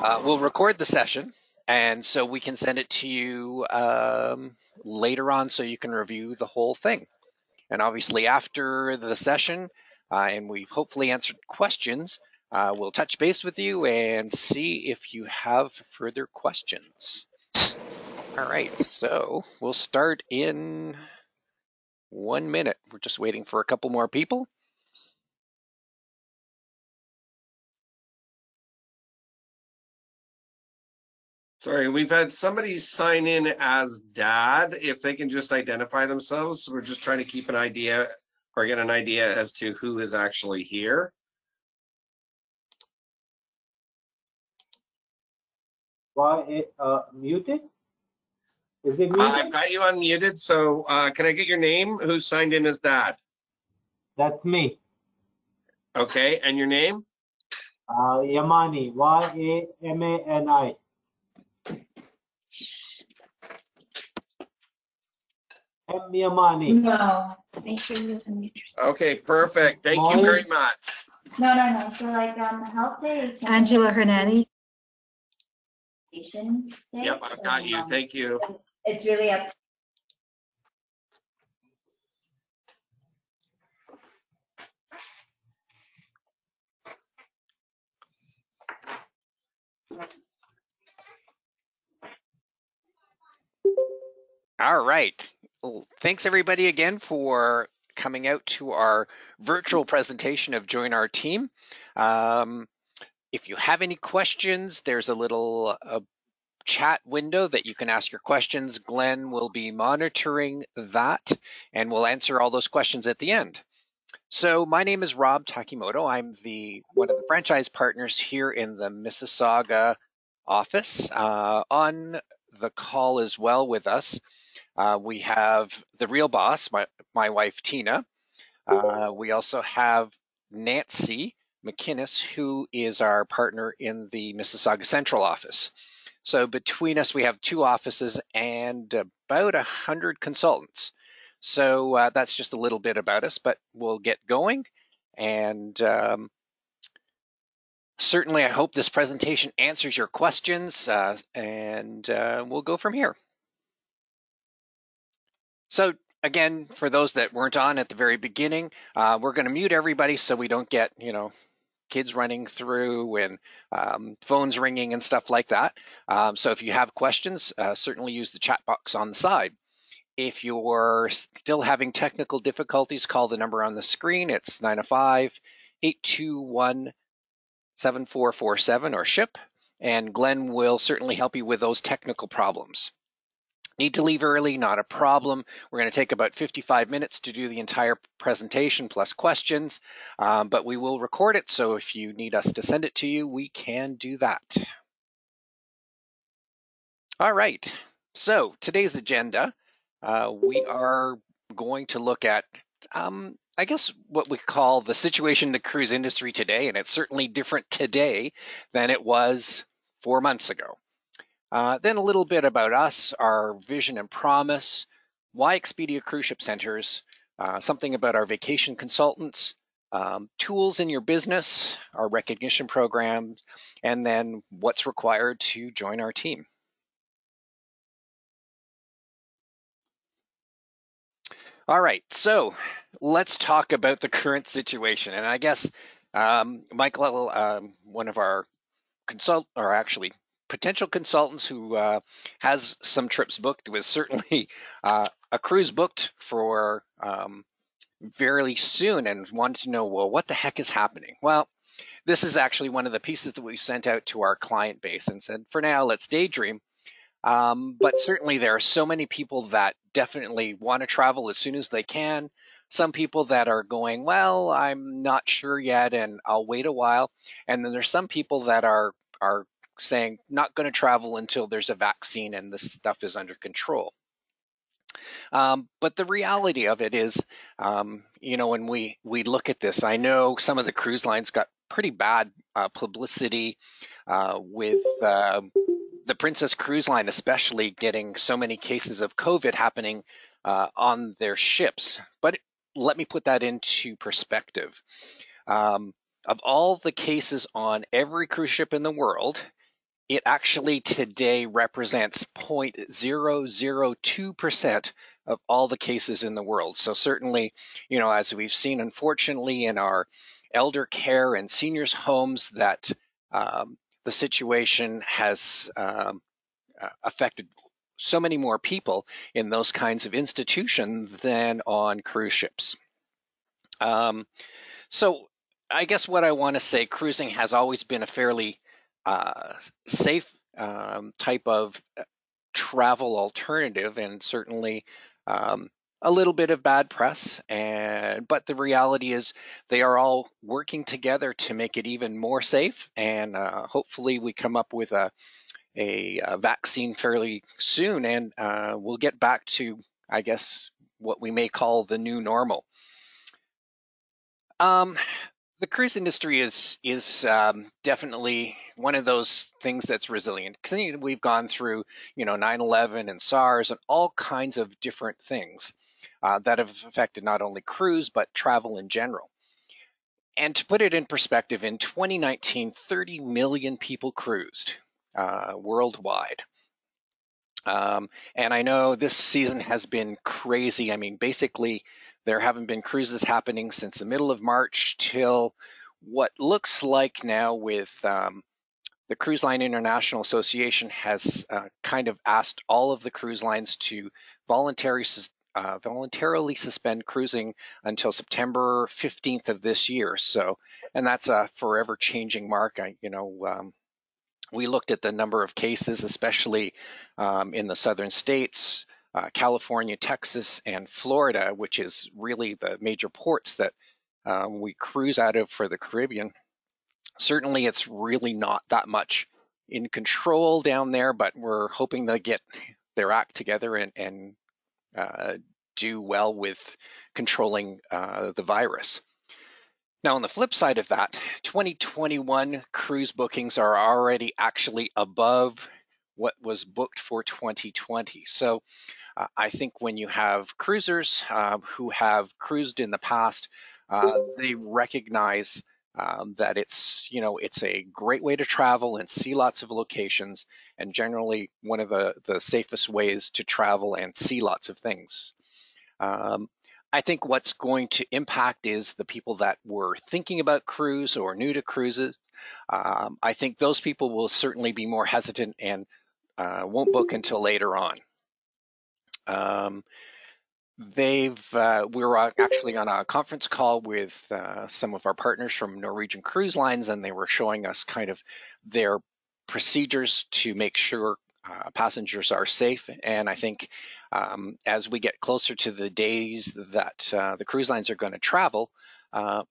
We'll record the session, and so we can send it to you later on so you can review the whole thing. And obviously after the session, and we've hopefully answered questions, we'll touch base with you and see if you have further questions. All right, so we'll start in 1 minute. We're just waiting for a couple more people. Sorry, we've had somebody sign in as dad. If they can just identify themselves, we're just trying to keep an idea or get an idea as to who is actually here. Why muted? Is it muted? I've got you unmuted, so can I get your name? Who signed in as dad? That's me. Okay, and your name? Yamani. Yamani. Yamani. No. Make sure you unmute yourself. Okay, perfect. Thank you very much. No. So like on the health day. Angela Hernani. Yep, I've got you. Thank you. It's really up. All right. Well, thanks everybody again for coming out to our virtual presentation of Join Our Team. If you have any questions, there's a little chat window that you can ask your questions. Glenn will be monitoring that and we'll answer all those questions at the end. So my name is Rob Takimoto. I'm one of the franchise partners here in the Mississauga office. On the call as well with us, we have the real boss, my wife, Tina. We also have Nancy McInnes, who is our partner in the Mississauga Central office. So between us, we have 2 offices and about 100 consultants. So that's just a little bit about us, but we'll get going. And certainly, I hope this presentation answers your questions, and we'll go from here. So again, for those that weren't on at the very beginning, we're going to mute everybody so we don't get, kids running through and phones ringing and stuff like that. So if you have questions, certainly use the chat box on the side. If you're still having technical difficulties, call the number on the screen. It's 905-821-7447 or SHIP, and Glenn will certainly help you with those technical problems. Need to leave early, not a problem. We're going to take about 55 minutes to do the entire presentation plus questions, but we will record it. So if you need us to send it to you, we can do that. All right, so today's agenda, we are going to look at, I guess, what we call the situation in the cruise industry today, and it's certainly different today than it was 4 months ago. Then a little bit about us, our vision and promise, why Expedia Cruise Ship Centers, something about our vacation consultants, tools in your business, our recognition programs, and then what's required to join our team. All right, so let's talk about the current situation. And I guess Michael, one of our potential consultants who has some trips booked, was certainly a cruise booked for very soon and wanted to know, well, what the heck is happening? Well, this is actually one of the pieces that we sent out to our client base and said, for now, let's daydream. But certainly there are so many people that definitely want to travel as soon as they can. Some people that are going, well, I'm not sure yet and I'll wait a while. And then there's some people that are saying not going to travel until there's a vaccine and this stuff is under control. But the reality of it is, when we look at this, I know some of the cruise lines got pretty bad publicity with the Princess Cruise Line, especially getting so many cases of COVID happening on their ships. But let me put that into perspective. Of all the cases on every cruise ship in the world, it actually today represents 0.002% of all the cases in the world. So certainly, as we've seen, unfortunately, in our elder care and seniors homes, that the situation has affected so many more people in those kinds of institutions than on cruise ships. So I guess what I want to say, cruising has always been a fairly safe type of travel alternative, and certainly a little bit of bad press. But the reality is they are all working together to make it even more safe. And hopefully we come up with a vaccine fairly soon, and we'll get back to, I guess, what we may call the new normal. The cruise industry is definitely one of those things that's resilient. We've gone through, 9/11 and SARS and all kinds of different things that have affected not only cruise but travel in general. And to put it in perspective, in 2019, 30 million people cruised worldwide. And I know this season has been crazy. I mean, basically, there haven't been cruises happening since the middle of March till what looks like now with the Cruise Line International Association has kind of asked all of the cruise lines to voluntarily suspend cruising until September 15th of this year. So, and that's a forever changing mark. We looked at the number of cases, especially in the southern states, California, Texas, and Florida, which is really the major ports that we cruise out of for the Caribbean. Certainly, it's really not that much in control down there, but we're hoping they get their act together and do well with controlling the virus. Now, on the flip side of that, 2021 cruise bookings are already actually above what was booked for 2020. So I think when you have cruisers who have cruised in the past, they recognize that it's a great way to travel and see lots of locations, and generally one of the safest ways to travel and see lots of things. I think what's going to impact is the people that were thinking about cruise or new to cruises. I think those people will certainly be more hesitant and won't book until later on. We were actually on a conference call with some of our partners from Norwegian Cruise Lines, and they were showing us kind of their procedures to make sure passengers are safe. And I think as we get closer to the days that the cruise lines are going to travel,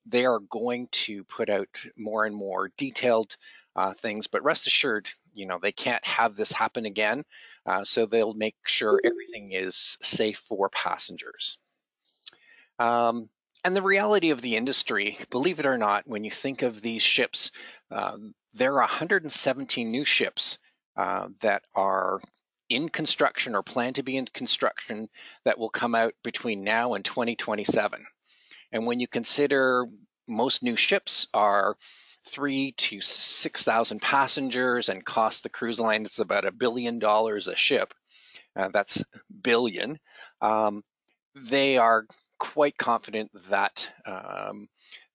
they are going to put out more and more detailed things. But rest assured, they can't have this happen again. So they'll make sure everything is safe for passengers. And the reality of the industry, believe it or not, when you think of these ships, there are 117 new ships that are in construction or plan to be in construction that will come out between now and 2027. And when you consider most new ships are 3,000 to 6,000 passengers and cost the cruise lines about $1 billion a ship, that's billion, they are quite confident that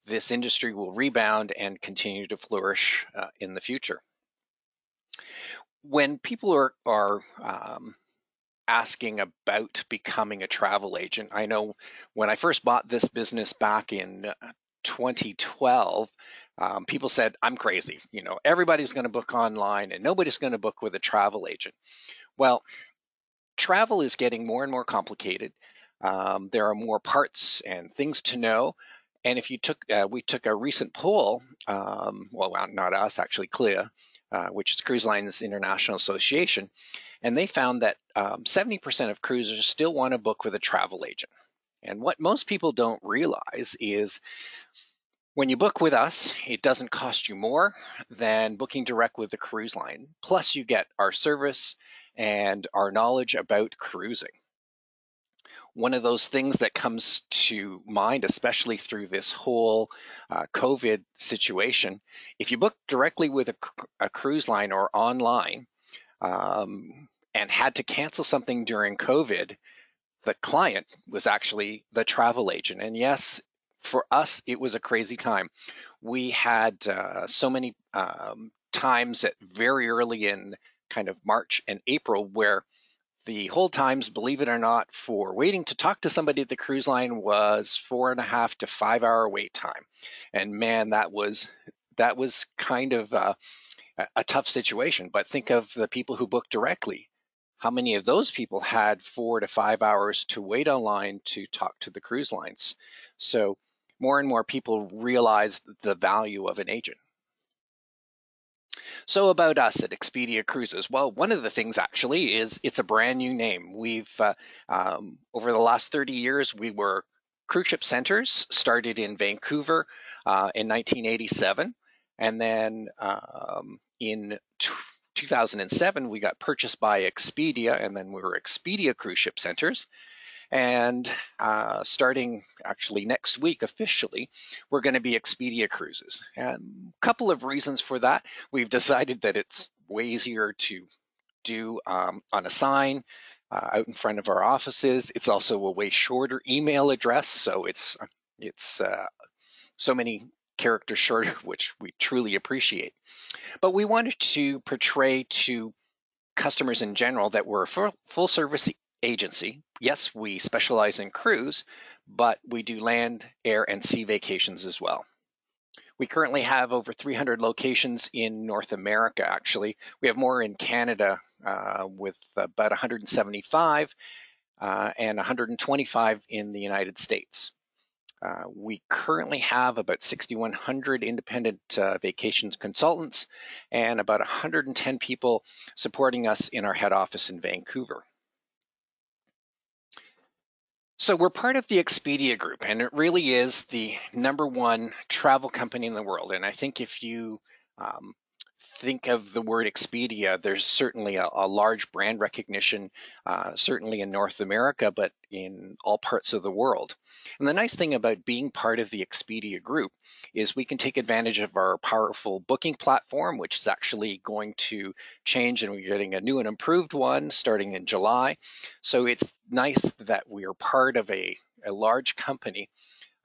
this industry will rebound and continue to flourish in the future. When people are asking about becoming a travel agent, I know when I first bought this business back in 2012, people said, I'm crazy. Everybody's going to book online and nobody's going to book with a travel agent. Well, travel is getting more and more complicated. There are more parts and things to know. And if you we took a recent poll, well, not us, actually, CLIA, which is Cruise Lines International Association, and they found that 70% of cruisers still want to book with a travel agent. And what most people don't realize is when you book with us, it doesn't cost you more than booking direct with the cruise line. Plus, you get our service and our knowledge about cruising. one of those things that comes to mind, especially through this whole COVID situation. If you book directly with a cruise line or online and had to cancel something during COVID, the client was actually the travel agent. And yes, for us, it was a crazy time. We had so many times at very early in kind of March and April where the hold times, believe it or not, for waiting to talk to somebody at the cruise line was 4.5 to 5 hour wait time. And man, that was kind of a tough situation. But think of the people who booked directly. How many of those people had 4 to 5 hours to wait online to talk to the cruise lines? So more and more people realize the value of an agent. So about us at Expedia Cruises, well, one of the things actually is it's a brand new name. We've, over the last 30 years, we were cruise ship centers, started in Vancouver in 1987. And then in 2007, we got purchased by Expedia, and then we were Expedia Cruise Ship Centers. And starting actually next week officially, we're going to be Expedia Cruises. And a couple of reasons for that. We've decided that it's way easier to do on a sign out in front of our offices. It's also a way shorter email address, so it's so many characters shorter, which we truly appreciate. But we wanted to portray to customers in general that we're a full service agency. Yes, we specialize in cruise, but we do land, air, and sea vacations as well. We currently have over 300 locations in North America, actually. We have more in Canada with about 175 and 125 in the United States. We currently have about 6,100 independent vacations consultants and about 110 people supporting us in our head office in Vancouver. So we're part of the Expedia Group, and it really is the #1 travel company in the world. And I think if you think of the word Expedia, there's certainly a large brand recognition, certainly in North America, but in all parts of the world. And the nice thing about being part of the Expedia Group is we can take advantage of our powerful booking platform, which is actually going to change, and we're getting a new and improved one starting in July. So it's nice that we are part of a large company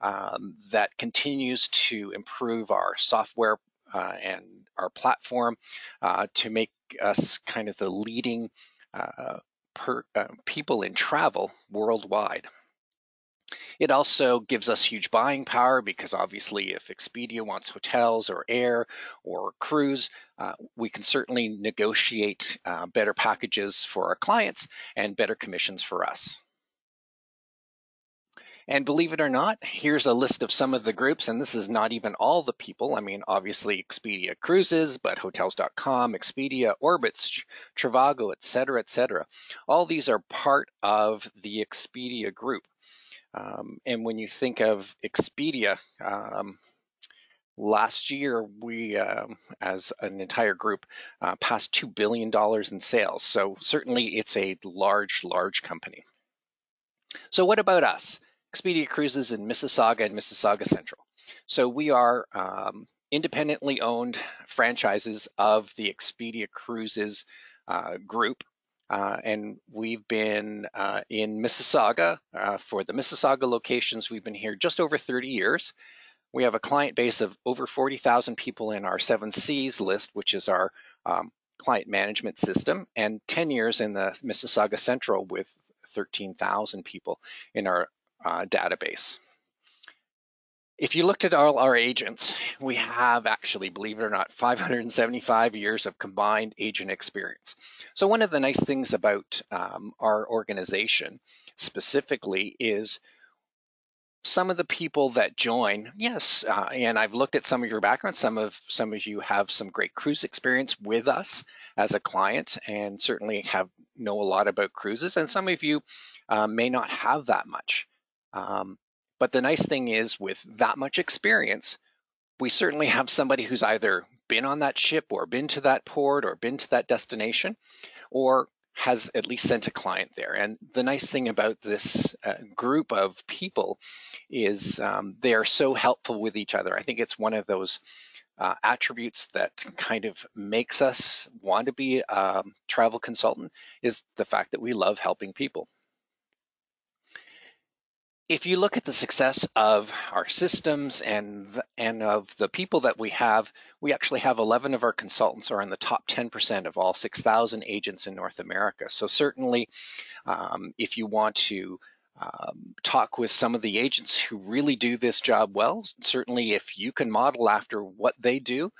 that continues to improve our software and our platform to make us kind of the leading people in travel worldwide. It also gives us huge buying power because obviously if Expedia wants hotels or air or cruise, we can certainly negotiate better packages for our clients and better commissions for us. And believe it or not, here's a list of some of the groups, and this is not even all the people. I mean, obviously Expedia Cruises, but Hotels.com, Expedia, Orbitz, Trivago, et cetera, et cetera. All these are part of the Expedia Group. And when you think of Expedia, last year we, as an entire group, passed $2 billion in sales. So certainly it's a large, large company. So what about us? Expedia Cruises in Mississauga and Mississauga Central. So we are independently owned franchises of the Expedia Cruises group. And we've been in Mississauga for the Mississauga locations. We've been here just over 30 years. We have a client base of over 40,000 people in our 7 Cs list, which is our client management system, and 10 years in the Mississauga Central with 13,000 people in our database. If you looked at all our agents, we have actually, believe it or not, 575 years of combined agent experience. So one of the nice things about our organization specifically is some of the people that join, yes, and I've looked at some of your backgrounds. Some of you have some great cruise experience with us as a client, and certainly know a lot about cruises. And some of you may not have that much. But the nice thing is, with that much experience, we certainly have somebody who's either been on that ship, or been to that port, or been to that destination, or has at least sent a client there. And the nice thing about this group of people is they are so helpful with each other. I think it's one of those attributes that kind of makes us want to be a travel consultant, is the fact that we love helping people. If you look at the success of our systems and of the people that we actually have 11 of our consultants are in the top 10% of all 6,000 agents in North America. So certainly, if you want to talk with some of the agents who really do this job well, certainly if you can model after what they do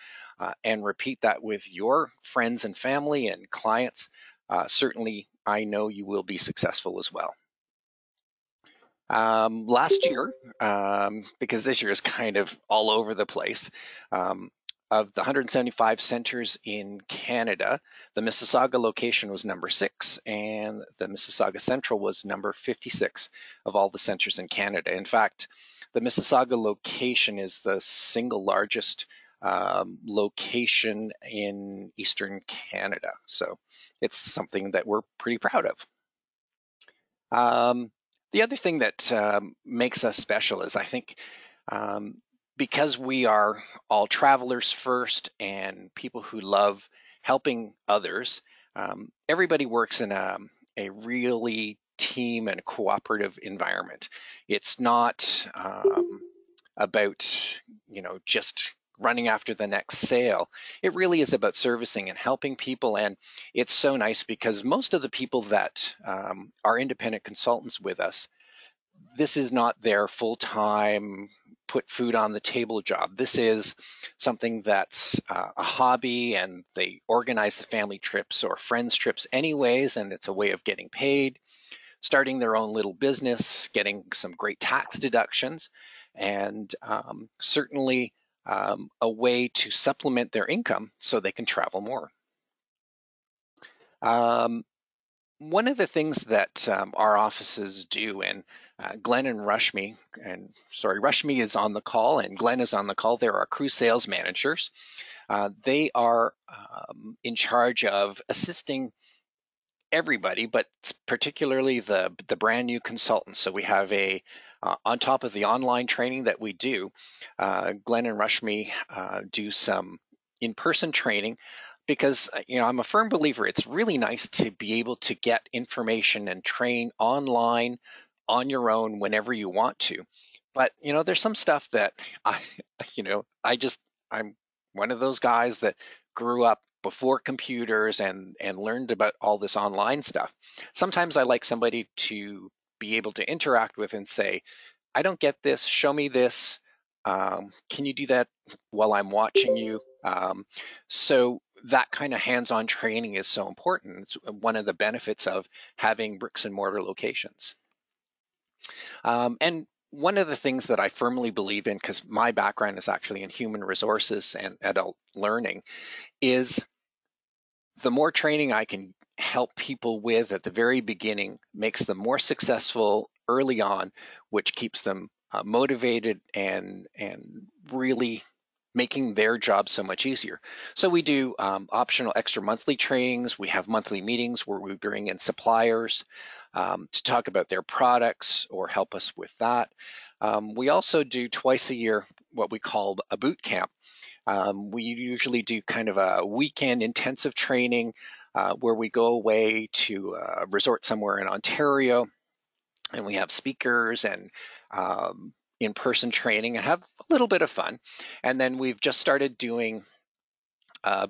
and repeat that with your friends and family and clients, certainly I know you will be successful as well. Last year, because this year is kind of all over the place, of the 175 centers in Canada, the Mississauga location was number 6, and the Mississauga Central was number 56 of all the centers in Canada. In fact, the Mississauga location is the single largest location in Eastern Canada. So it's something that we're pretty proud of. The other thing that makes us special is, I think, because we are all travelers first and people who love helping others, everybody works in a really team and cooperative environment. It's not about, just running after the next sale. It really is about servicing and helping people. And it's so nice because most of the people that are independent consultants with us, this is not their full-time put food on the table job. This is something that's a hobby, and they organize the family trips or friends trips anyways, and it's a way of getting paid, starting their own little business, getting some great tax deductions, and certainly a way to supplement their income so they can travel more. One of the things that our offices do, and Glenn and Rushmi, Rushmi is on the call and Glenn is on the call. They're our cruise sales managers. They are in charge of assisting everybody, but particularly the brand new consultants. So we have on top of the online training that we do, Glenn and Rushmi do some in-person training, because I'm a firm believer it's really nice to be able to get information and train online on your own whenever you want to. But there's some stuff that I'm one of those guys that grew up before computers and learned about all this online stuff. Sometimes I like somebody to be able to interact with and say, I don't get this, show me this. Can you do that while I'm watching you? So that kind of hands-on training is so important. It's one of the benefits of having bricks and mortar locations. And one of the things that I firmly believe in, because my background is actually in human resources and adult learning, is the more training I can help people with at the very beginning makes them more successful early on, which keeps them motivated and really making their job so much easier. So we do optional extra monthly trainings. We have monthly meetings where we bring in suppliers to talk about their products or help us with that. We also do twice a year what we call a boot camp. We usually do kind of a weekend intensive training where we go away to a resort somewhere in Ontario, and we have speakers and in-person training and have a little bit of fun. And then we've just started doing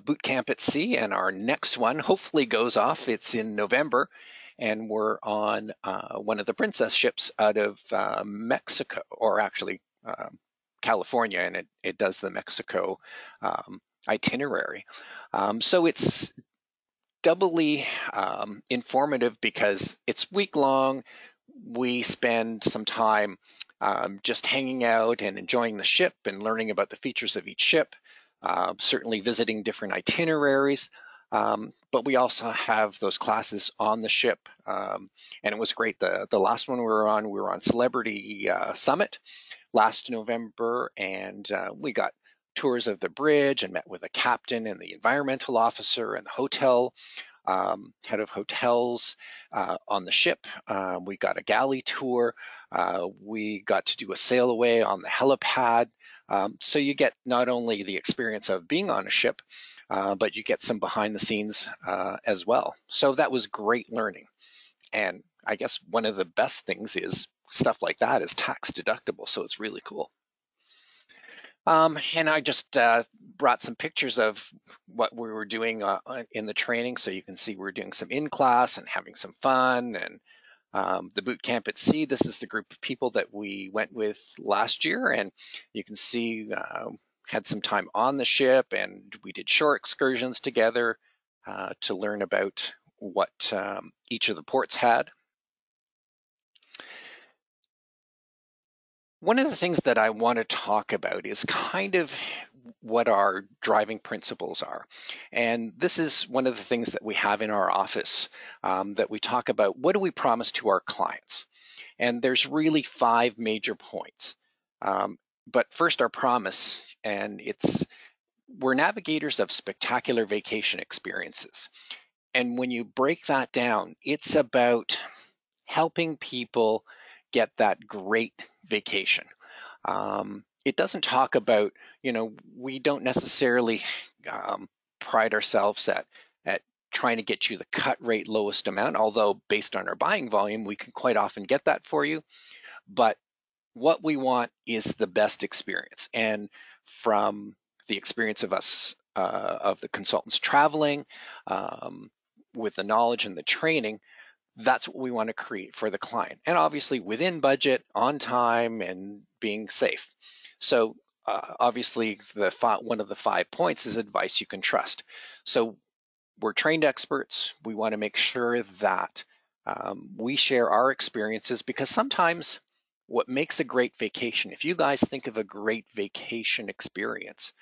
boot camp at sea, and our next one hopefully goes off. It's in November, and we're on one of the Princess ships out of Mexico, or actually California, and it does the Mexico itinerary. So it's doubly informative because it's week long. We spend some time just hanging out and enjoying the ship and learning about the features of each ship, certainly visiting different itineraries. But we also have those classes on the ship, and it was great. The last one we were on Celebrity Summit last November, and we got tours of the bridge and met with a captain and the environmental officer and the hotel head of hotels on the ship. We got a galley tour. We got to do a sail away on the helipad. So you get not only the experience of being on a ship, but you get some behind the scenes as well. So that was great learning. And I guess one of the best things is stuff like that is tax deductible. So it's really cool. And I just brought some pictures of what we were doing in the training. So you can see we're doing some in class and having some fun. And the boot camp at sea, this is the group of people that we went with last year. And you can see had some time on the ship, and we did shore excursions together to learn about what each of the ports had. One of the things that I want to talk about is kind of what our driving principles are. And this is one of the things that we have in our office that we talk about. What do we promise to our clients? And there's really 5 major points. But first, our promise, and we're navigators of spectacular vacation experiences. And when you break that down, it's about helping people get that great vacation. It doesn't talk about, we don't necessarily pride ourselves at trying to get you the cut rate lowest amount, although based on our buying volume, we can quite often get that for you. But what we want is the best experience. And from the experience of us, of the consultants traveling, with the knowledge and the training, that's what we want to create for the client. And obviously within budget, on time, and being safe. So obviously one of the 5 points is advice you can trust. So we're trained experts. We want to make sure that we share our experiences, because sometimes what makes a great vacation, if you guys think of a great vacation experience,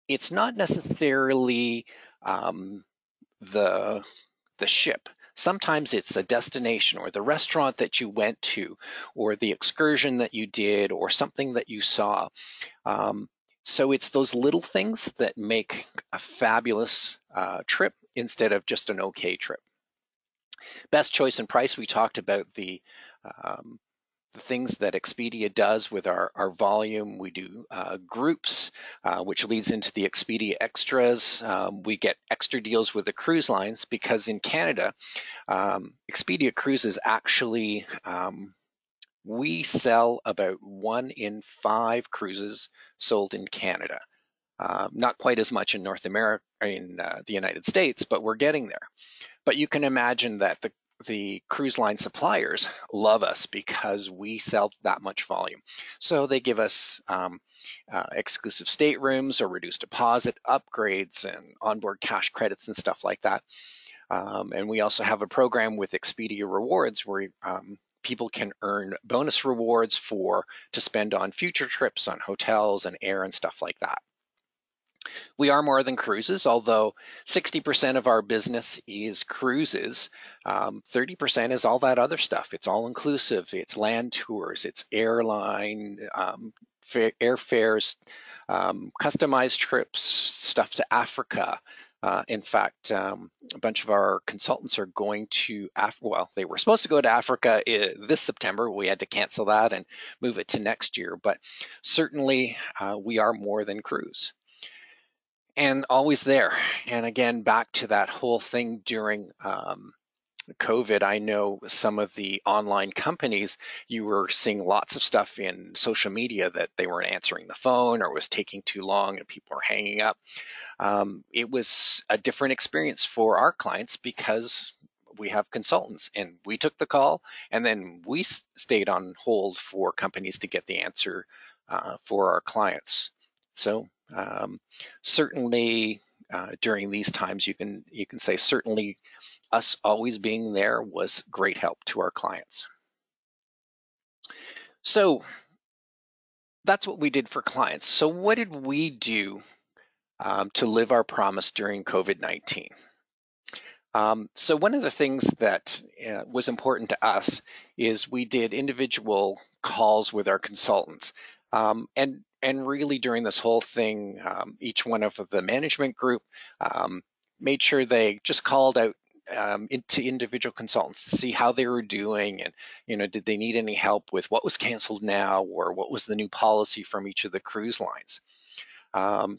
it's not necessarily the ship. Sometimes it's a destination or the restaurant that you went to or the excursion that you did or something that you saw. So it's those little things that make a fabulous trip instead of just an okay trip. Best choice and price, we talked about the things that Expedia does with our volume. We do groups, which leads into the Expedia Extras. We get extra deals with the cruise lines because in Canada, Expedia Cruises actually, we sell about 1 in 5 cruises sold in Canada. Not quite as much in North America, in the United States, but we're getting there. But you can imagine that the cruise line suppliers love us because we sell that much volume. So they give us exclusive staterooms or reduced deposit upgrades and onboard cash credits and stuff like that. And we also have a program with Expedia Rewards where people can earn bonus rewards to spend on future trips on hotels and air and stuff like that. We are more than cruises, although 60% of our business is cruises. 30% is all that other stuff. It's all inclusive. It's land tours. It's airline, airfares, customized trips, stuff to Africa. In fact, a bunch of our consultants are going to well, they were supposed to go to Africa this September. We had to cancel that and move it to next year. But certainly, we are more than cruise. And always there. And again, back to that whole thing during COVID, I know some of the online companies, you were seeing lots of stuff in social media that they weren't answering the phone or was taking too long and people were hanging up. It was a different experience for our clients because we have consultants and we took the call and then we stayed on hold for companies to get the answer for our clients. So certainly during these times, you can say certainly us always being there was great help to our clients. So that's what we did for clients. So what did we do to live our promise during COVID-19? So one of the things that was important to us is we did individual calls with our consultants. And really during this whole thing, each one of the management group made sure they just called out into individual consultants to see how they were doing, and did they need any help with what was canceled now, or what was the new policy from each of the cruise lines.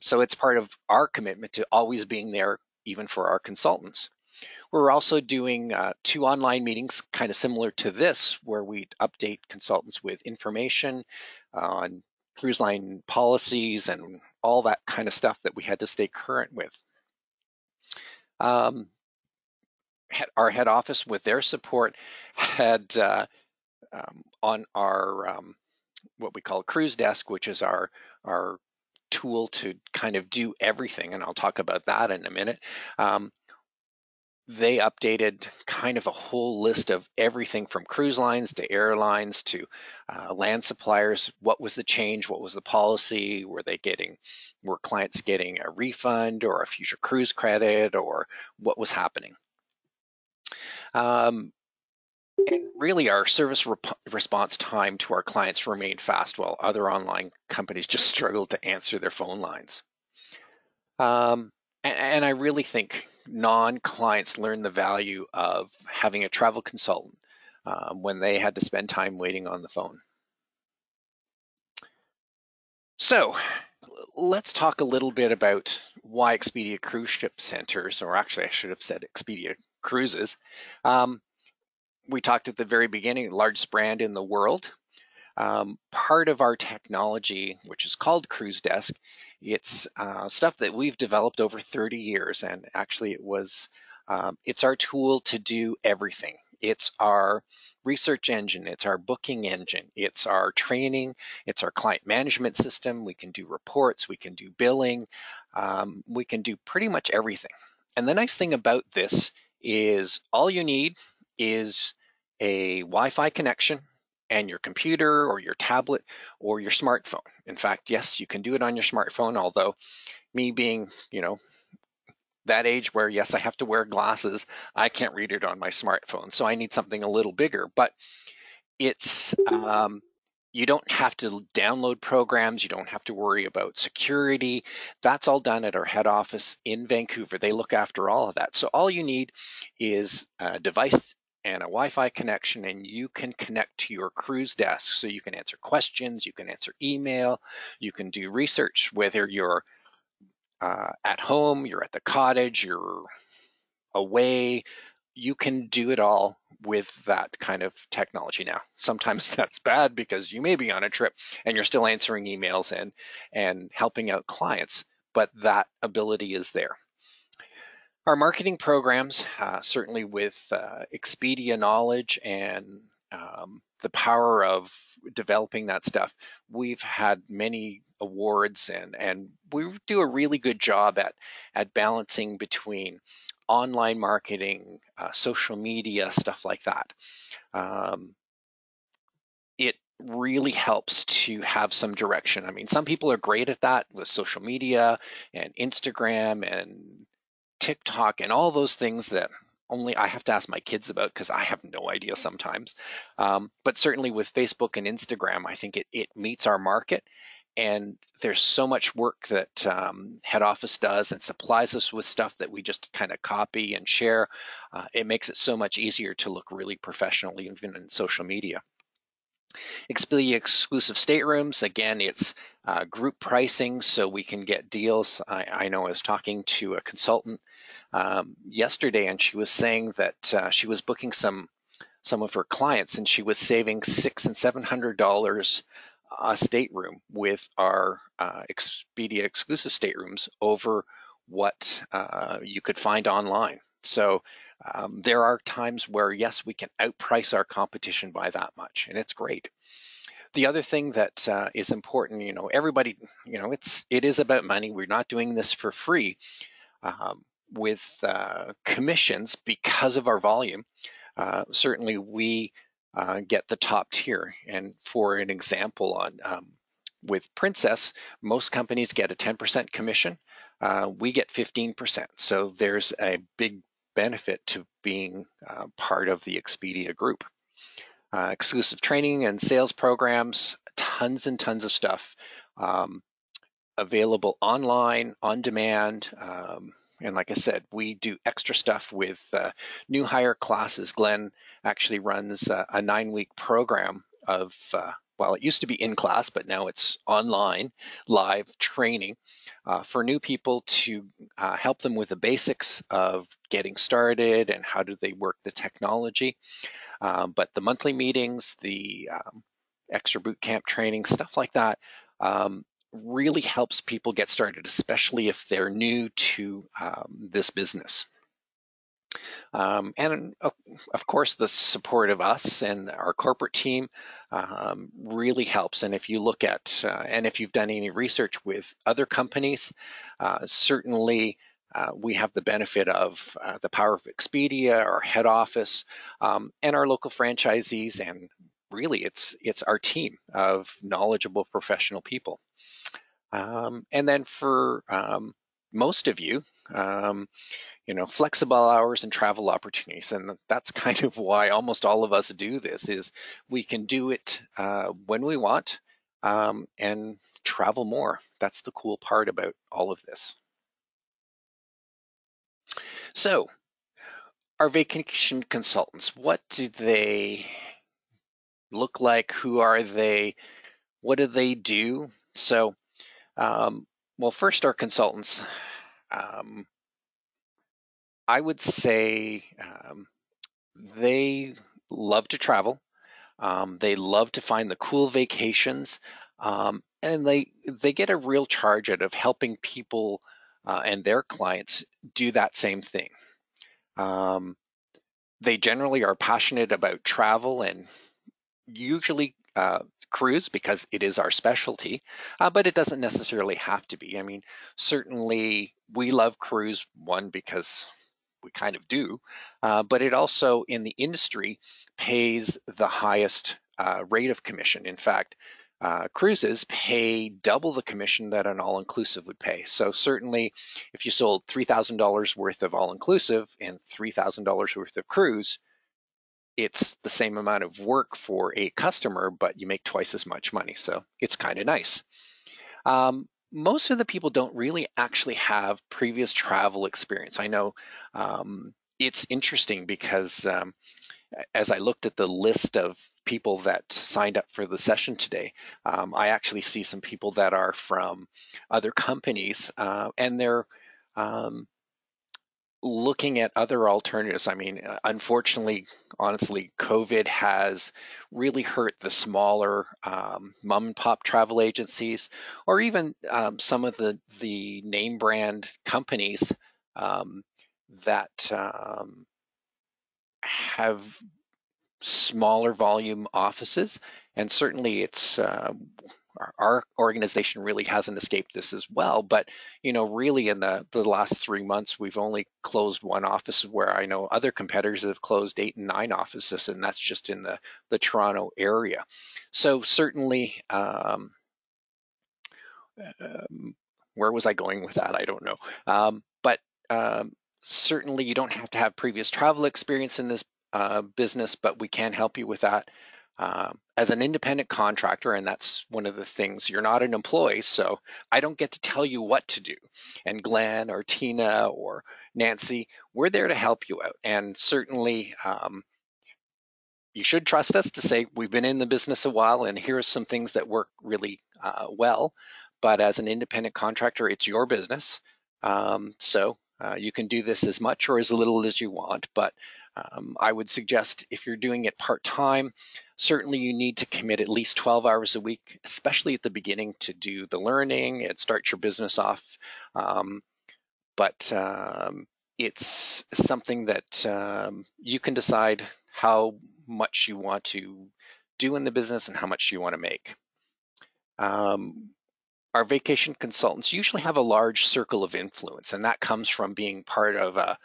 So it's part of our commitment to always being there, even for our consultants. We're also doing 2 online meetings, kind of similar to this, where we update consultants with information on cruise line policies and all that kind of stuff that we had to stay current with. Our head office, with their support, had on our what we call cruise desk, which is our tool to kind of do everything, and I'll talk about that in a minute. They updated kind of a whole list of everything from cruise lines to airlines to land suppliers. What was the change? What was the policy? Were clients getting a refund or a future cruise credit, or what was happening? And really, our service response time to our clients remained fast, while other online companies just struggled to answer their phone lines. And I really think non-clients learned the value of having a travel consultant when they had to spend time waiting on the phone. So let's talk a little bit about why Expedia Cruise Ship Centers, or actually I should have said Expedia Cruises. We talked at the very beginning, largest brand in the world. Part of our technology, which is called Cruise Desk, it's stuff that we've developed over 30 years, and actually it's our tool to do everything. It's our research engine, it's our booking engine, it's our training, it's our client management system. We can do reports, we can do billing, we can do pretty much everything. And the nice thing about this is all you need is a Wi-Fi connection and your computer or your tablet or your smartphone. In fact, yes, you can do it on your smartphone, although me being, that age where, yes, I have to wear glasses, I can't read it on my smartphone. So I need something a little bigger, but it's, you don't have to download programs. You don't have to worry about security. That's all done at our head office in Vancouver. They look after all of that. So all you need is a device and a Wi-Fi connection, and you can connect to your cruise desk. So you can answer questions, you can answer email, you can do research, whether you're at home, you're at the cottage, you're away, you can do it all with that kind of technology now. Sometimes that's bad because you may be on a trip and you're still answering emails and helping out clients, but that ability is there. Our marketing programs, certainly with Expedia knowledge and the power of developing that stuff, we've had many awards, and we do a really good job at balancing between online marketing, social media, stuff like that. It really helps to have some direction. I mean, some people are great at that with social media and Instagram and TikTok and all those things that only I have to ask my kids about because I have no idea sometimes. But certainly with Facebook and Instagram, I think it meets our market. And there's so much work that head office does and supplies us with stuff that we just kind of copy and share. It makes it so much easier to look really professional, even in social media. Expedia exclusive staterooms, again, it's group pricing, so we can get deals. I know I was talking to a consultant yesterday, and she was saying that she was booking some of her clients, and she was saving $600 and $700 a stateroom with our Expedia exclusive staterooms over what you could find online. So there are times where, yes, we can outprice our competition by that much, and it's great. The other thing that is important, everybody, it is about money. We're not doing this for free. With commissions, because of our volume, certainly we get the top tier. And for an example, with Princess, most companies get a 10% commission. We get 15%. So there's a big benefit to being part of the Expedia group. Exclusive training and sales programs, tons and tons of stuff available online, on demand. And like I said, we do extra stuff with new hire classes. Glenn actually runs a 9-week program of, well, it used to be in class, but now it's online live training for new people to help them with the basics of getting started and how do they work the technology. But the monthly meetings, the extra boot camp training, stuff like that, really helps people get started, especially if they're new to this business. And of course, the support of us and our corporate team really helps. And if you look at, and if you've done any research with other companies, certainly we have the benefit of the power of Expedia, our head office, and our local franchisees. And really, it's our team of knowledgeable professional people. And then for most of you, flexible hours and travel opportunities. And that's kind of why almost all of us do this, is we can do it when we want and travel more. That's the cool part about all of this. So our vacation consultants, what do they look like? Who are they? What do they do? So, well, first, our consultants, I would say they love to travel. They love to find the cool vacations, and they get a real charge out of helping people and their clients do that same thing. They generally are passionate about travel and usually cruise because it is our specialty, but it doesn't necessarily have to be. I mean, certainly we love cruise, one, because we kind of do, but it also in the industry pays the highest rate of commission. In fact, cruises pay double the commission that an all-inclusive would pay. So certainly if you sold $3,000 worth of all-inclusive and $3,000 worth of cruise, it's the same amount of work for a customer, but you make twice as much money. So it's kind of nice. Most of the people don't really actually have previous travel experience. I know it's interesting because as I looked at the list of people that signed up for the session today, I actually see some people that are from other companies and they're looking at other alternatives. I mean, unfortunately, honestly, COVID has really hurt the smaller mom and pop travel agencies, or even some of the name brand companies that have smaller volume offices. And certainly it's our organization really hasn't escaped this as well. But, really in the last 3 months, we've only closed one office, where I know other competitors have closed 8 and 9 offices, and that's just in the Toronto area. So certainly, where was I going with that? I don't know. But certainly you don't have to have previous travel experience in this business, but we can help you with that. As an independent contractor, and that's one of the things, you're not an employee, so I don't get to tell you what to do. And Glenn or Tina or Nancy, we're there to help you out. And certainly you should trust us to say we've been in the business a while and here are some things that work really well. But as an independent contractor, it's your business. So you can do this as much or as little as you want, but I would suggest if you're doing it part-time, certainly you need to commit at least 12 hours a week, especially at the beginning, to do the learning and start your business off. But it's something that you can decide how much you want to do in the business and how much you want to make. Our vacation consultants usually have a large circle of influence, and that comes from being part of a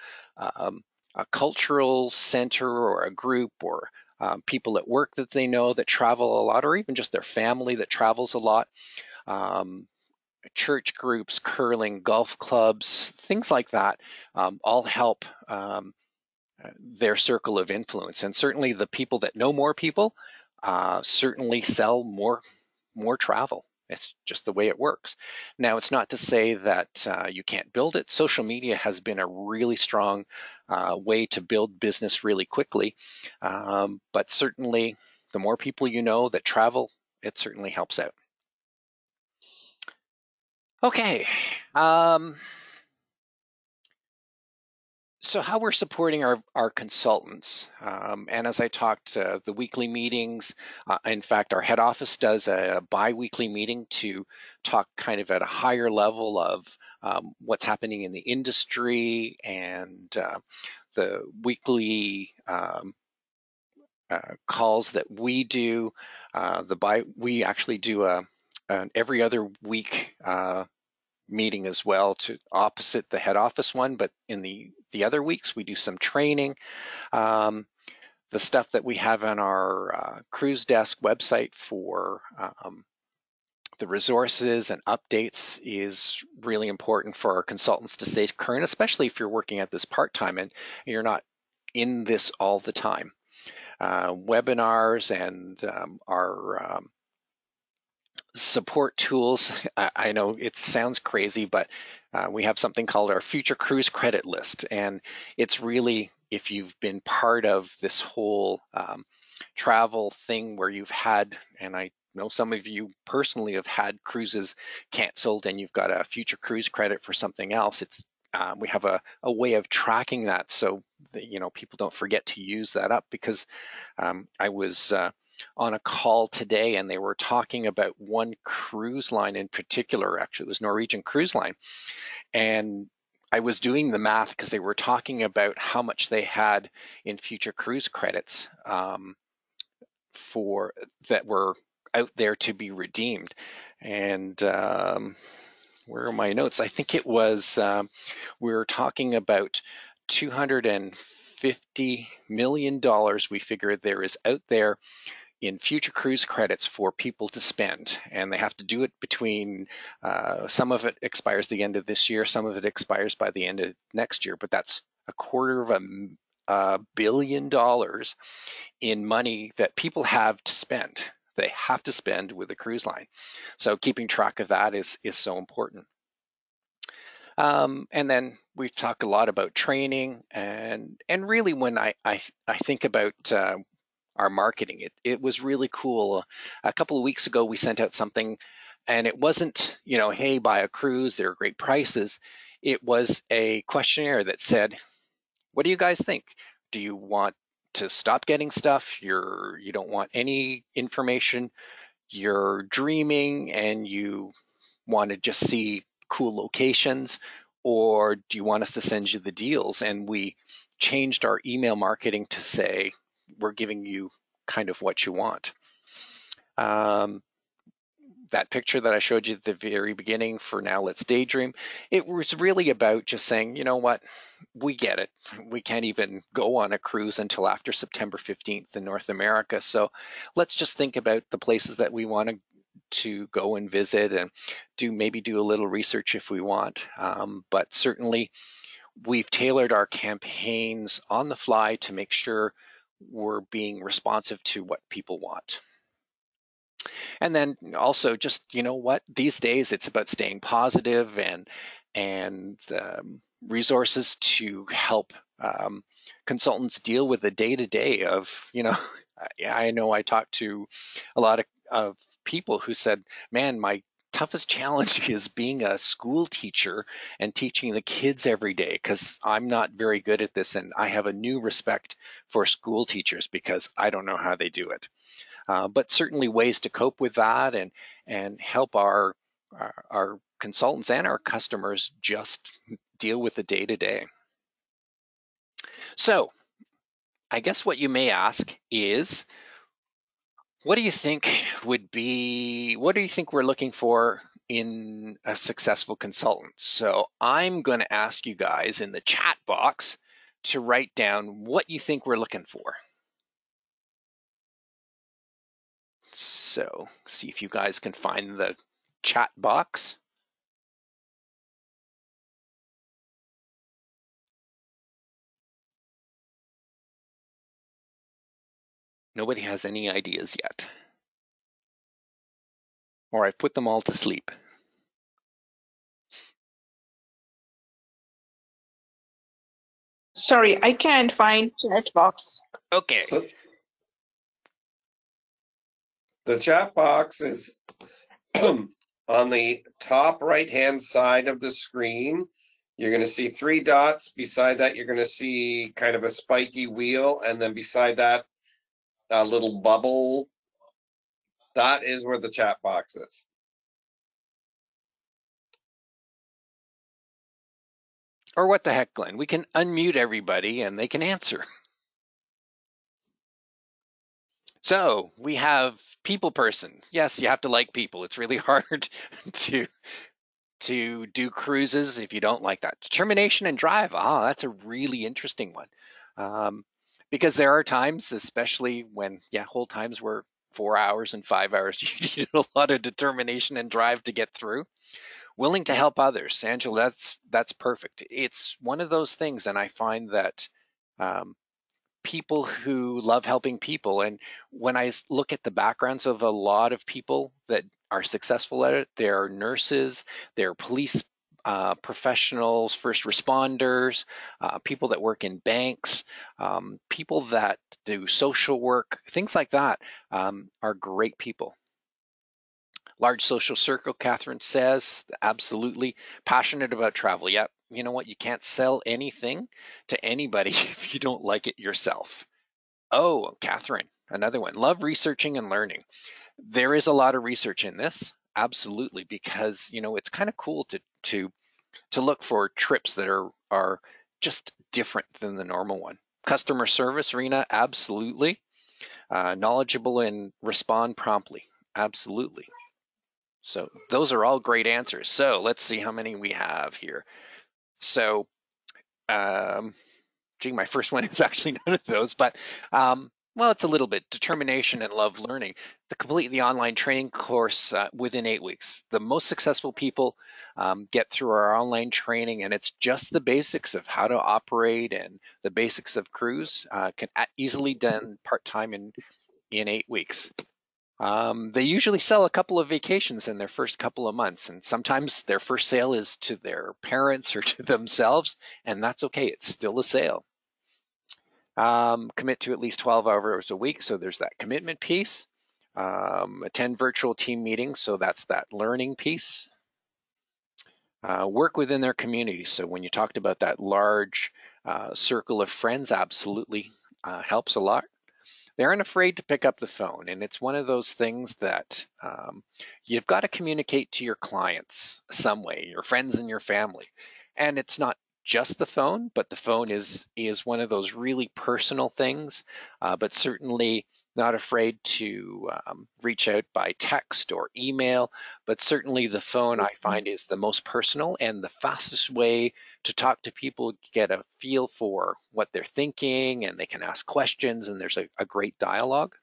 cultural center or a group, or people at work that they know that travel a lot, or even just their family that travels a lot. Church groups, curling, golf clubs, things like that all help their circle of influence. And certainly the people that know more people certainly sell more travel. It's just the way it works. Now, it's not to say that you can't build it. Social media has been a really strong way to build business really quickly, but certainly the more people you know that travel, it certainly helps out. Okay. So how we're supporting our consultants, and as I talked, the weekly meetings, in fact, our head office does a bi-weekly meeting to talk kind of at a higher level of what's happening in the industry, and the weekly calls that we do. We actually do an every other week meeting as well, to opposite the head office one, but in the other weeks we do some training. Um, the stuff that we have on our cruise desk website for the resources and updates is really important for our consultants to stay current, especially if you're working at this part-time and you're not in this all the time. Webinars and our support tools. I know it sounds crazy, but we have something called our future cruise credit list. And it's really, if you've been part of this whole travel thing where you've had, and I know some of you personally have had cruises canceled and you've got a future cruise credit for something else, it's we have a way of tracking that so that, people don't forget to use that up, because I was on a call today and they were talking about one cruise line in particular. Actually, it was Norwegian Cruise Line. And I was doing the math because they were talking about how much they had in future cruise credits for that were out there to be redeemed. And where are my notes? I think it was, we were talking about $250 million we figured there is out there in future cruise credits for people to spend, and they have to do it between, some of it expires the end of this year, some of it expires by the end of next year, but that's $250 million in money that people have to spend. They have to spend with a cruise line. So keeping track of that is so important. And then we've talked a lot about training, and really when I think about our marketing, it was really cool. A couple of weeks ago, we sent out something, and it wasn't, hey, buy a cruise, there are great prices. It was a questionnaire that said, what do you guys think? Do you want to stop getting stuff? You don't want any information? You're dreaming and you want to just see cool locations, or do you want us to send you the deals? And we changed our email marketing to say, we're giving you kind of what you want. That picture that I showed you at the very beginning for Now Let's Daydream, it was really about just saying, you know what, we get it. We can't even go on a cruise until after September 15th in North America. So let's just think about the places that we want to go and visit, and maybe do a little research if we want. But certainly we've tailored our campaigns on the fly to make sure we're being responsive to what people want. And then also just, these days it's about staying positive and resources to help consultants deal with the day-to-day of, I know I talked to a lot of people who said, man, my toughest challenge is being a school teacher and teaching the kids every day, because I'm not very good at this, and I have a new respect for school teachers because I don't know how they do it. But certainly ways to cope with that and help our consultants and our customers just deal with the day-to-day. So I guess what you may ask is, what do you think we're looking for in a successful consultant? So I'm going to ask you guys in the chat box to write down what you think we're looking for. So see if you guys can find the chat box. Nobody has any ideas yet. or I've put them all to sleep. Sorry, I can't find chat box. Okay. So the chat box is on the top right-hand side of the screen. You're going to see 3 dots. Beside that, you're going to see kind of a spiky wheel, and then beside that, a little bubble. That is where the chat box is. Or what the heck, Glenn? We can unmute everybody and they can answer. So we have people person. Yes, you have to like people. It's really hard to do cruises if you don't like that. Determination and drive. That's a really interesting one. Because there are times, especially when, whole times were 4 hours and 5 hours, you need a lot of determination and drive to get through. Willing to help others, Angela, that's perfect. It's one of those things, and I find that um, people who love helping people, and when I look at the backgrounds of a lot of people that are successful at it, they're nurses, they're police professionals, first responders, people that work in banks, people that do social work, things like that are great people. Large social circle, Catherine says, absolutely. Passionate about travel. Yep. You know what? You can't sell anything to anybody if you don't like it yourself. Oh, Catherine, another one. Love researching and learning. There is a lot of research in this, absolutely, because it's kind of cool to look for trips that are just different than the normal one. Customer service, Rena, absolutely. Knowledgeable and respond promptly, absolutely. So those are all great answers. So let's see how many we have here. So, my first one is actually none of those, but well, it's a little bit determination and love learning. Complete the online training course within 8 weeks. The most successful people get through our online training, and it's just the basics of how to operate and the basics of cruise can easily done part-time in 8 weeks. They usually sell a couple of vacations in their first couple of months, and sometimes their first sale is to their parents or to themselves, and that's okay. It's still a sale. Commit to at least 12 hours a week, so there's that commitment piece. Attend virtual team meetings, so that's that learning piece. Work within their community, so when you talked about that large circle of friends, absolutely helps a lot. They aren't afraid to pick up the phone, and it's one of those things that you've got to communicate to your clients some way, your friends and your family. And it's not just the phone, but the phone is one of those really personal things, but certainly not afraid to reach out by text or email. But certainly the phone, I find, is the most personal and the fastest way to talk to people, get a feel for what they're thinking, and they can ask questions, and there's a great dialogue.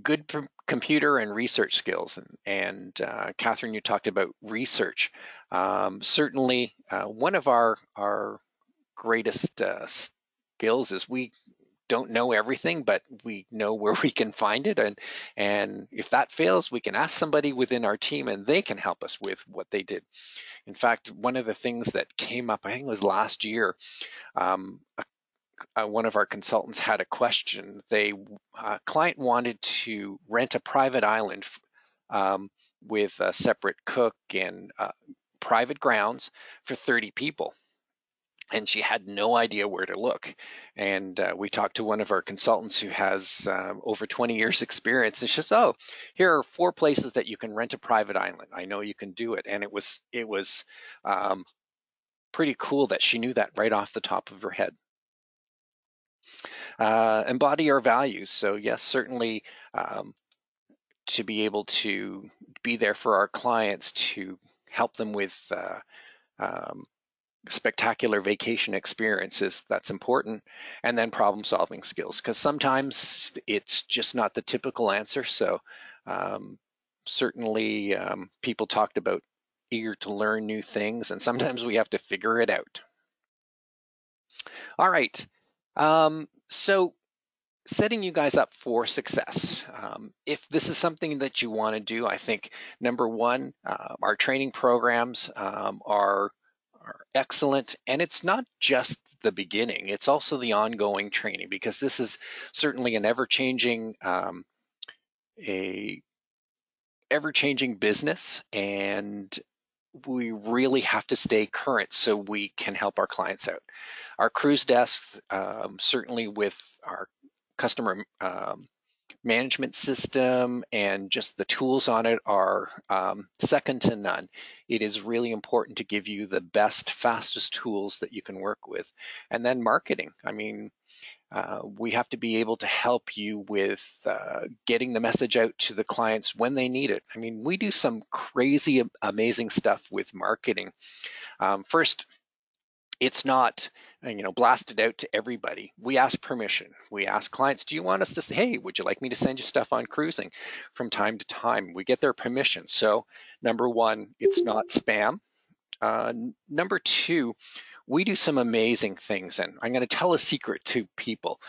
Good computer and research skills, and Catherine, you talked about research. Certainly, one of our greatest skills is we don't know everything, but we know where we can find it, and if that fails, we can ask somebody within our team, and they can help us with what they did. In fact, one of the things that came up, I think it was last year, one of our consultants had a question. A client wanted to rent a private island with a separate cook and private grounds for 30 people. And she had no idea where to look. And we talked to one of our consultants who has over 20 years experience, and she says, oh, here are 4 places that you can rent a private island. I know you can do it. And it was pretty cool that she knew that right off the top of her head. Embody our values. So yes, certainly to be able to be there for our clients, to help them with spectacular vacation experiences, that's important. And then problem solving skills, because sometimes it's just not the typical answer. So certainly people talked about eager to learn new things, and sometimes we have to figure it out. All right. So setting you guys up for success. If this is something that you want to do, I think number one, our training programs are excellent, and it's not just the beginning, it's also the ongoing training, because this is certainly an a ever-changing business, and we really have to stay current so we can help our clients out. Our cruise desk, certainly with our customer management system and just the tools on it, are second to none. It is really important to give you the best, fastest tools that you can work with. And then marketing. I mean, we have to be able to help you with getting the message out to the clients when they need it. I mean, we do some crazy, amazing stuff with marketing. First, it's not, blasted out to everybody. We ask permission. We ask clients, do you want us to say, hey, would you like me to send you stuff on cruising from time to time? We get their permission. So number one, it's not spam. Number two, we do some amazing things. And I'm going to tell a secret to people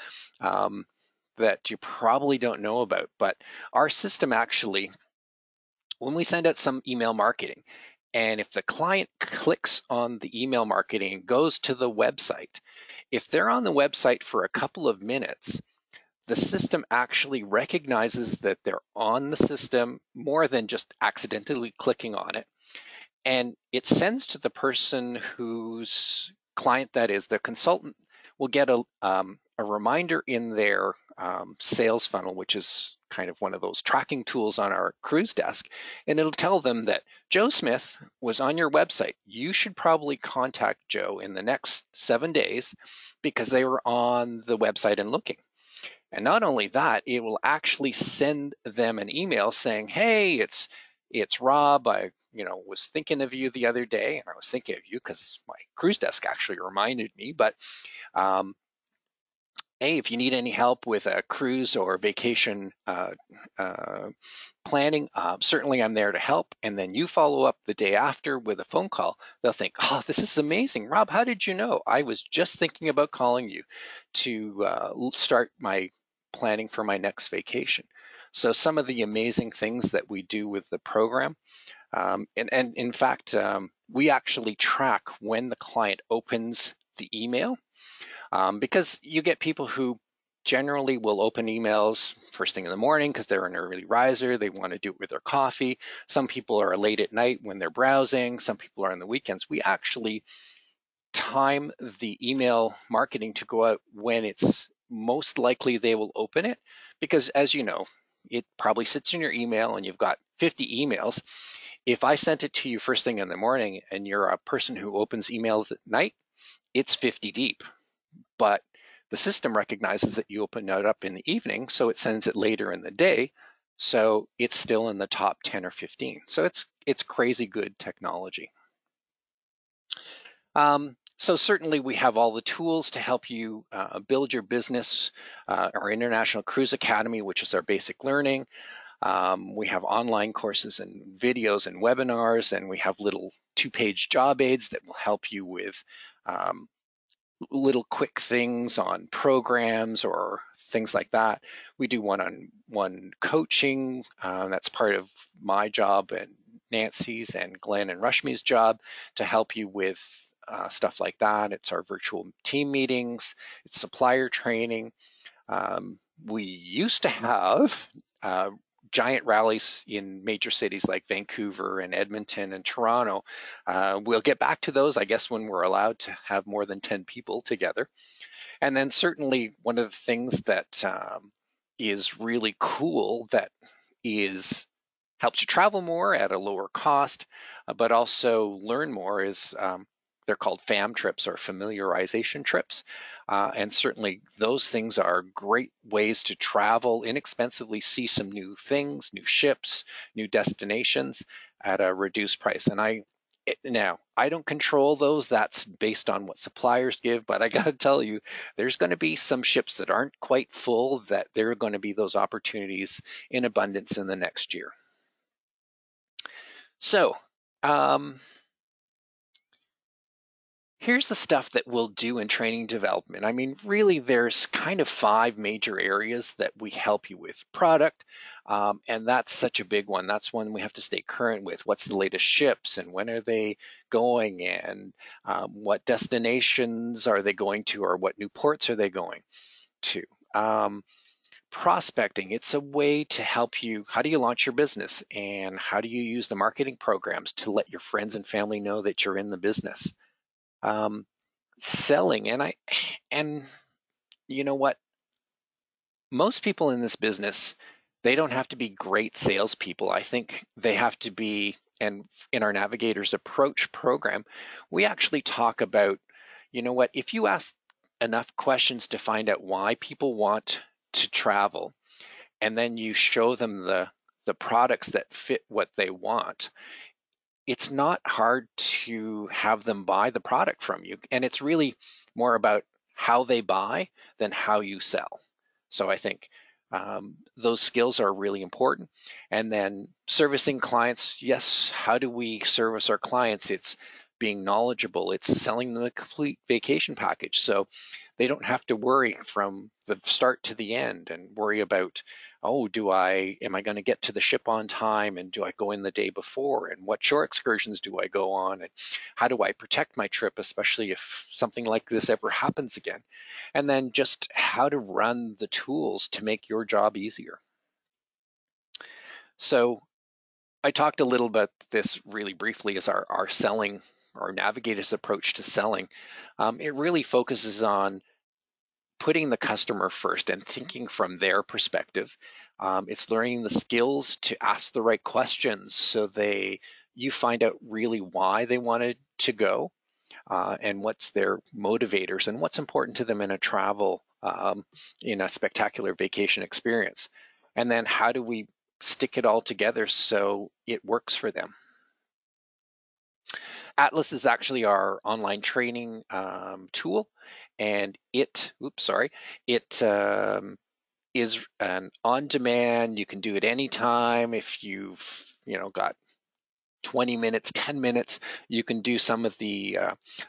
that you probably don't know about, but our system actually, when we send out some email marketing, and if the client clicks on the email marketing and goes to the website, if they're on the website for a couple of minutes, the system actually recognizes that they're on the system more than just accidentally clicking on it. And it sends to the person whose client that is. The consultant will get a reminder in their sales funnel, which is kind of one of those tracking tools on our cruise desk, and it'll tell them that Joe Smith was on your website. You should probably contact Joe in the next 7 days because they were on the website and looking. And not only that, it will actually send them an email saying, hey, it's Rob. I was thinking of you the other day, and I was thinking of you because my cruise desk actually reminded me, but hey, if you need any help with a cruise or vacation planning, certainly I'm there to help. And then you follow up the day after with a phone call. They'll think, oh, this is amazing. Rob, how did you know? I was just thinking about calling you to start my planning for my next vacation. So some of the amazing things that we do with the program. And in fact, we actually track when the client opens the email. Because you get people who generally will open emails first thing in the morning because they're an early riser. They want to do it with their coffee. Some people are late at night when they're browsing. Some people are on the weekends. We actually time the email marketing to go out when it's most likely they will open it, because as you know, it probably sits in your email and you've got 50 emails. If I sent it to you first thing in the morning and you're a person who opens emails at night, it's 50 deep. But the system recognizes that you open it up in the evening, so it sends it later in the day. So it's still in the top 10 or 15. So it's crazy good technology. So certainly we have all the tools to help you build your business. Our International Cruise Academy, which is our basic learning. We have online courses and videos and webinars, and we have little 2-page job aids that will help you with little quick things on programs or things like that. We do one-on-one coaching. That's part of my job and Nancy's and Glenn and Rushmi's job to help you with stuff like that. It's our virtual team meetings. It's supplier training. We used to have giant rallies in major cities like Vancouver and Edmonton and Toronto. We'll get back to those, I guess, when we're allowed to have more than 10 people together. And then certainly one of the things that is really cool that helps you travel more at a lower cost, but also learn more is they're called FAM trips or familiarization trips. And certainly those things are great ways to travel inexpensively, see some new things, new ships, new destinations at a reduced price. And now, I don't control those. That's based on what suppliers give, but I got to tell you, there's going to be some ships that aren't quite full, that there are going to be those opportunities in abundance in the next year. So, here's the stuff that we'll do in training development. I mean, really, there's kind of 5 major areas that we help you with. Product, and that's such a big one. That's one we have to stay current with. What's the latest ships and when are they going, and what destinations are they going to, or what new ports are they going to? Prospecting, it's a way to help you. How do you launch your business, and how do you use the marketing programs to let your friends and family know that you're in the business? Selling, and you know what? Most people in this business, they don't have to be great salespeople. I think they have to be, and in our Navigators Approach program, we actually talk about, you know what, if you ask enough questions to find out why people want to travel, and then you show them the products that fit what they want, it's not hard to have them buy the product from you. And it's really more about how they buy than how you sell. So I think those skills are really important. And then servicing clients, yes, how do we service our clients? It's being knowledgeable, it's selling them a complete vacation package. So they don't have to worry from the start to the end and worry about, oh, am I going to get to the ship on time, and do I go in the day before, and what shore excursions do I go on, and how do I protect my trip, especially if something like this ever happens again, and then just how to run the tools to make your job easier. So I talked a little about this really briefly as our selling, our Navigators approach to selling. It really focuses on putting the customer first and thinking from their perspective. It's learning the skills to ask the right questions so you find out really why they wanted to go, and what's their motivators and what's important to them in a travel, in a spectacular vacation experience. And then how do we stick it all together so it works for them? Atlas is actually our online training tool, and it is an on-demand. You can do it anytime. If you've got 20 minutes, 10 minutes, you can do some of the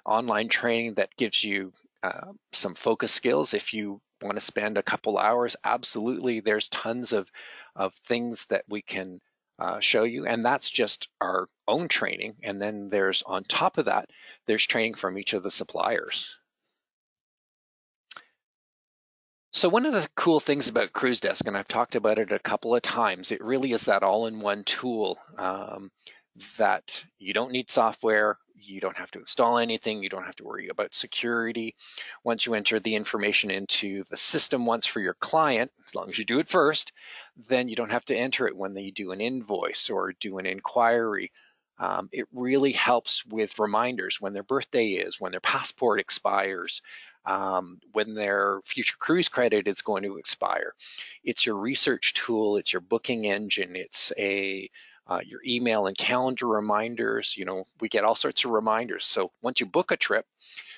online training that gives you some focus skills. If you want to spend a couple hours, absolutely, there's tons of things that we can show you, and that's just our own training. And then there's, on top of that, there's training from each of the suppliers. So one of the cool things about Cruise Desk, and I've talked about it a couple of times, it really is that all-in-one tool that you don't need software, you don't have to install anything, you don't have to worry about security. Once you enter the information into the system once for your client, as long as you do it first, then you don't have to enter it when they do an invoice or do an inquiry. It really helps with reminders when their birthday is, when their passport expires, when their future cruise credit is going to expire. It's your research tool, it's your booking engine, it's your email and calendar reminders. We get all sorts of reminders. So once you book a trip,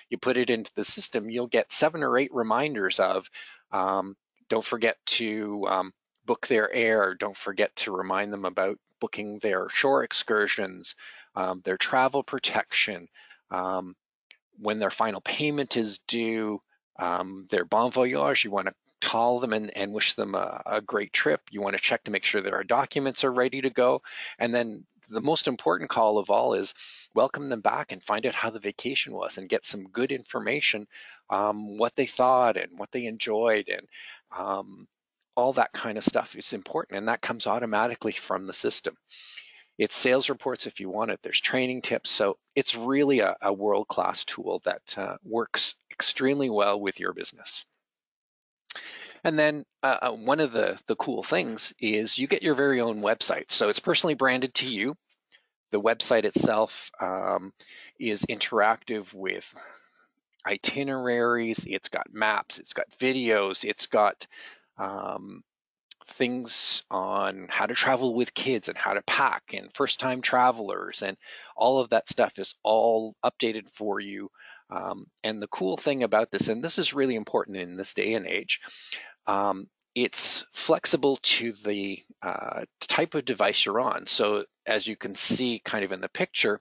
you put it into the system, you'll get 7 or 8 reminders of, don't forget to book their air, don't forget to remind them about booking their shore excursions, their travel protection, when their final payment is due, their bon voyage. You want to call them and wish them a great trip. You want to check to make sure that our documents are ready to go. And then the most important call of all is welcome them back and find out how the vacation was and get some good information, what they thought and what they enjoyed, and all that kind of stuff is important, and that comes automatically from the system. It's sales reports if you want it. There's training tips. So it's really a world-class tool that works extremely well with your business. And then one of the cool things is you get your very own website. So it's personally branded to you. The website itself is interactive with itineraries. It's got maps. It's got videos. It's got things on how to travel with kids and how to pack and first-time travelers, and all of that stuff is all updated for you. And the cool thing about this, and this is really important in this day and age, it's flexible to the type of device you're on. So as you can see kind of in the picture,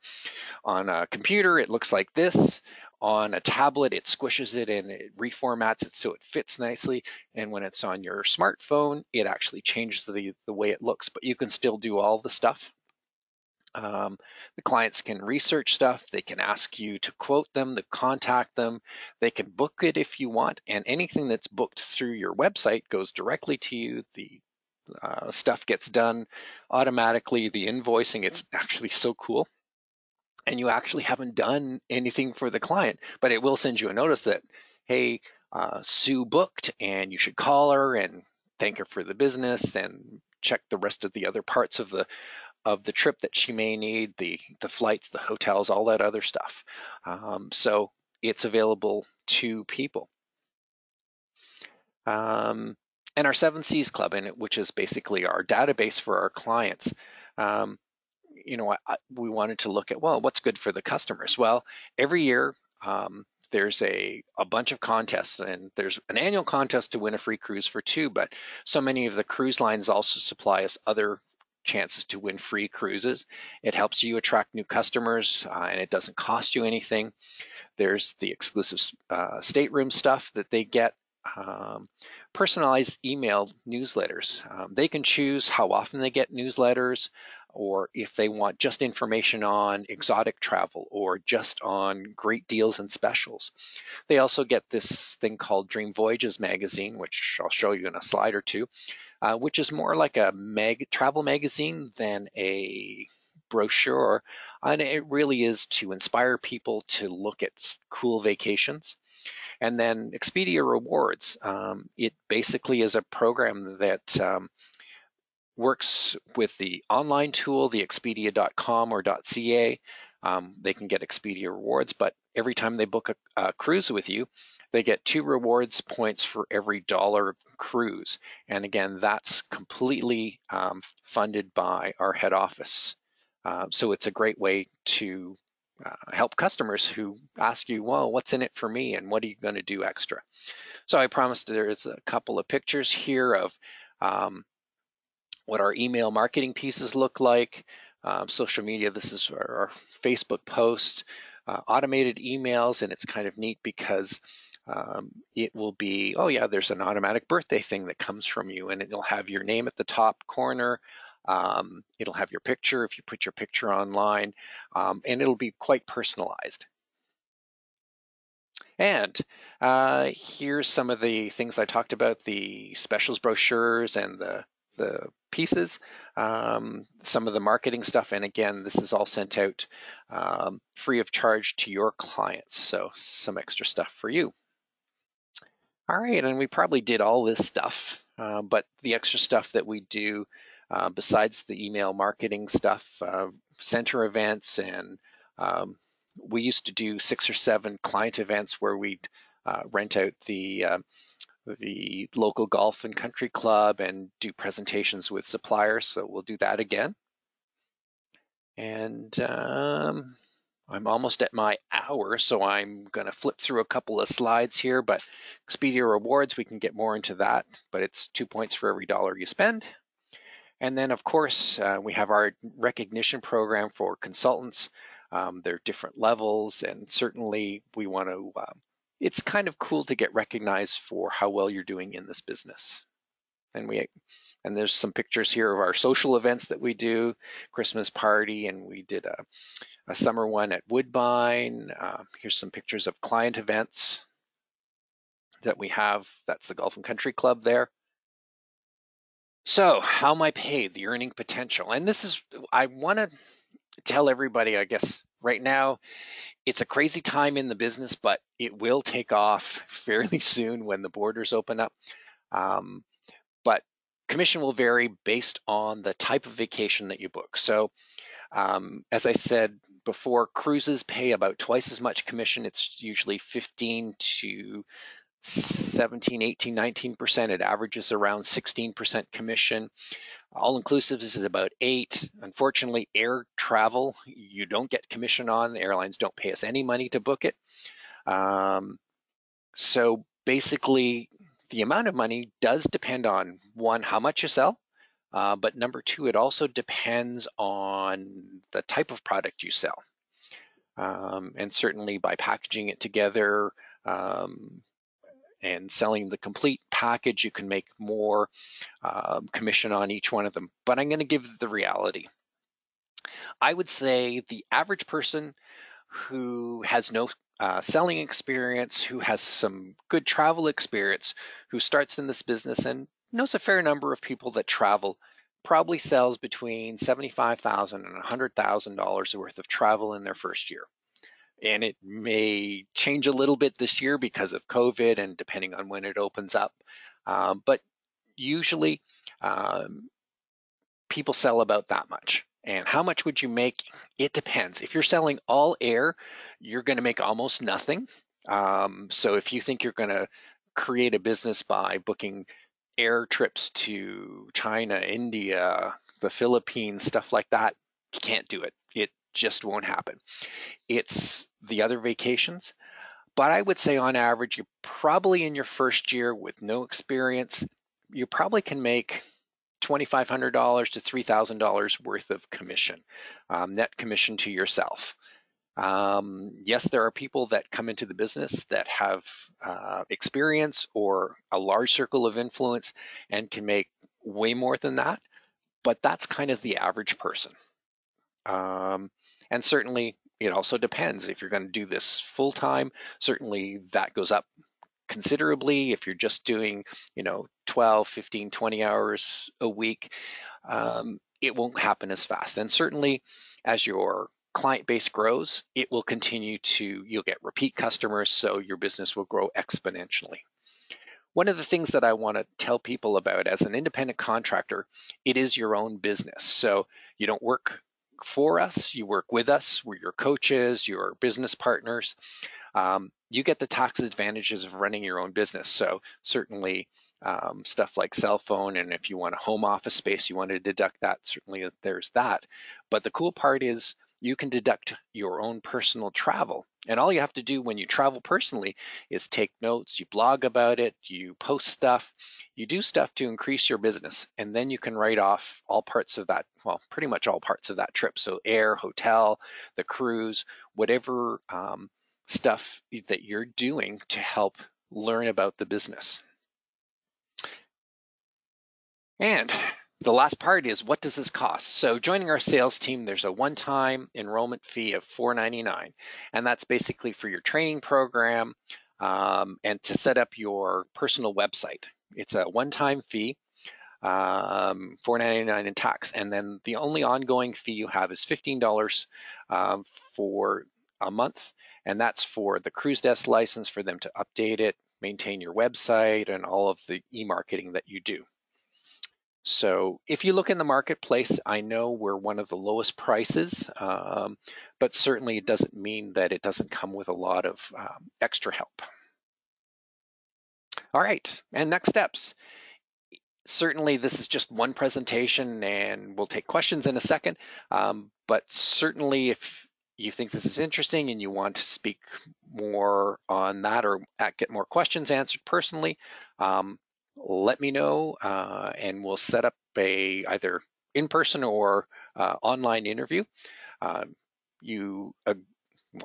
on a computer, it looks like this. on a tablet, it squishes it and it reformats it so it fits nicely. And when it's on your smartphone, it actually changes the way it looks, but you can still do all the stuff. The clients can research stuff, they can ask you to quote them, to contact them, they can book it if you want, and anything that's booked through your website goes directly to you. The stuff gets done automatically, the invoicing, it's actually so cool. And you actually haven't done anything for the client, but it will send you a notice that, hey, Sue booked and you should call her and thank her for the business and check the rest of the other parts of the trip that she may need, the flights, the hotels, all that other stuff. So it's available to people. And our 7Cs Club, which is basically our database for our clients. We wanted to look at, well, what's good for the customers? Well, every year there's a bunch of contests, and there's an annual contest to win a free cruise for 2, but so many of the cruise lines also supply us other chances to win free cruises. It helps you attract new customers, and it doesn't cost you anything. There's the exclusive stateroom stuff that they get. Personalized email newsletters. They can choose how often they get newsletters, or if they want just information on exotic travel or just on great deals and specials. They also get this thing called Dream Voyages magazine, which I'll show you in a slide or two, which is more like a travel magazine than a brochure, and it really is to inspire people to look at cool vacations. And then Expedia Rewards, it basically is a program that works with the online tool, the expedia.com or .ca. They can get Expedia Rewards, but every time they book a cruise with you, they get 2 rewards points for every $1 cruise. And again, that's completely funded by our head office. So it's a great way to help customers who ask you, well, what's in it for me and what are you going to do extra? So I promised there's a couple of pictures here of what our email marketing pieces look like. Social media, this is our Facebook post, automated emails, and it's kind of neat because it will be, oh yeah, there's an automatic birthday thing that comes from you, and it'll have your name at the top corner. It'll have your picture if you put your picture online, and it'll be quite personalized. And here's some of the things I talked about, the specials brochures and the pieces, some of the marketing stuff. And again, this is all sent out free of charge to your clients. So some extra stuff for you. All right, and we probably did all this stuff, but the extra stuff that we do besides the email marketing stuff, center events, and we used to do 6 or 7 client events where we'd rent out the local golf and country club and do presentations with suppliers. So we'll do that again. And I'm almost at my hour, so I'm going to flip through a couple of slides here, but Expedia Rewards, we can get more into that, but it's 2 points for every $1 you spend. And then, of course, we have our recognition program for consultants. There are different levels, and certainly we want to, it's kind of cool to get recognized for how well you're doing in this business. And there's some pictures here of our social events that we do, Christmas party, and we did a summer one at Woodbine. Here's some pictures of client events that we have. That's the Golf and Country Club there. So how am I paid? The earning potential. And this is, I want to tell everybody, I guess, right now, it's a crazy time in the business, but it will take off fairly soon when the borders open up. But commission will vary based on the type of vacation that you book. So as I said before, cruises pay about twice as much commission. It's usually 15 to 17, 18, 19%. It averages around 16% commission. All-inclusive is about 8. Unfortunately, air travel, you don't get commission on. The airlines don't pay us any money to book it. So basically, the amount of money does depend on, 1, how much you sell, but number 2, it also depends on the type of product you sell. And certainly by packaging it together and selling the complete package, you can make more commission on each one of them. But I'm going to give the reality. I would say the average person who has no selling experience, who has some good travel experience, who starts in this business and knows a fair number of people that travel, probably sells between $75,000 and $100,000 worth of travel in their first year. And it may change a little bit this year because of COVID and depending on when it opens up. But usually people sell about that much. And how much would you make? It depends. If you're selling all air, you're going to make almost nothing. So if you think you're going to create a business by booking air trips to China, India, the Philippines, stuff like that, you can't do it. It just won't happen. It's the other vacations. But I would say on average, you probably in your first year with no experience, you probably can make $2,500 to $3,000 worth of commission, net commission to yourself. Yes, there are people that come into the business that have experience or a large circle of influence and can make way more than that, but that's kind of the average person. And certainly it also depends. If you're going to do this full time, certainly that goes up considerably. If you're just doing, 12, 15, 20 hours a week, it won't happen as fast. And certainly as your client base grows, it will continue to, you'll get repeat customers, so your business will grow exponentially. One of the things that I want to tell people about as an independent contractor, it is your own business. So you don't work for us, you work with us. We're your coaches, your business partners. You get the tax advantages of running your own business. So certainly stuff like cell phone, and if you want a home office space, you want to deduct that, certainly there's that. But the cool part is you can deduct your own personal travel. And all you have to do when you travel personally is take notes, you blog about it, you post stuff, you do stuff to increase your business. And then you can write off all parts of that, well, pretty much all parts of that trip. So air, hotel, the cruise, whatever stuff that you're doing to help learn about the business. And the last part is, what does this cost? So joining our sales team, there's a one-time enrollment fee of $4.99, and that's basically for your training program and to set up your personal website. It's a one-time fee, $4.99 in tax, and then the only ongoing fee you have is $15 for a month, and that's for the cruise desk license for them to update it, maintain your website, and all of the e-marketing that you do. So if you look in the marketplace, I know we're one of the lowest prices, but certainly it doesn't mean that it doesn't come with a lot of extra help. All right, and next steps. Certainly this is just one presentation and we'll take questions in a second, but certainly if you think this is interesting and you want to speak more on that or get more questions answered personally, let me know and we'll set up a either in-person or online interview. We'll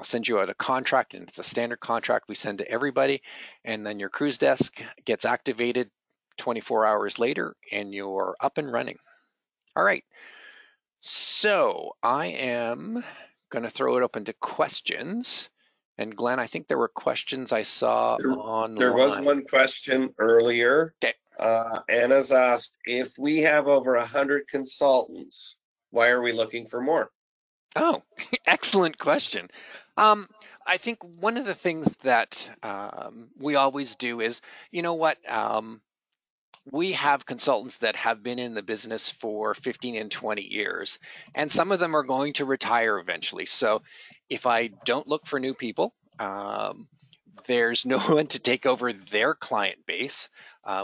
send you out a contract, and it's a standard contract we send to everybody, and then your cruise desk gets activated 24 hours later and you're up and running. All right, so I am going to throw it open to questions. And Glenn, I think there were questions I saw online. There was one question earlier. Okay. Anna's asked, if we have over 100 consultants, why are we looking for more? Oh, excellent question. I think one of the things that we always do is, you know what, we have consultants that have been in the business for 15 and 20 years, and some of them are going to retire eventually. So if I don't look for new people, there's no one to take over their client base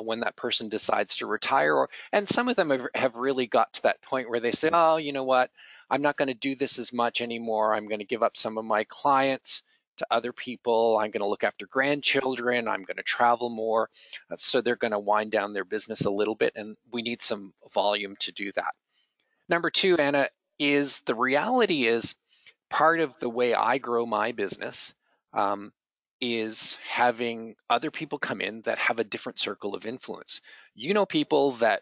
when that person decides to retire. And some of them have really got to that point where they say, oh, you know what, I'm not going to do this as much anymore. I'm going to give up some of my clients to other people. I'm going to look after grandchildren. I'm going to travel more. So they're going to wind down their business a little bit, and we need some volume to do that. Number two, Anna, is the reality is part of the way I grow my business is having other people come in that have a different circle of influence. You know, people that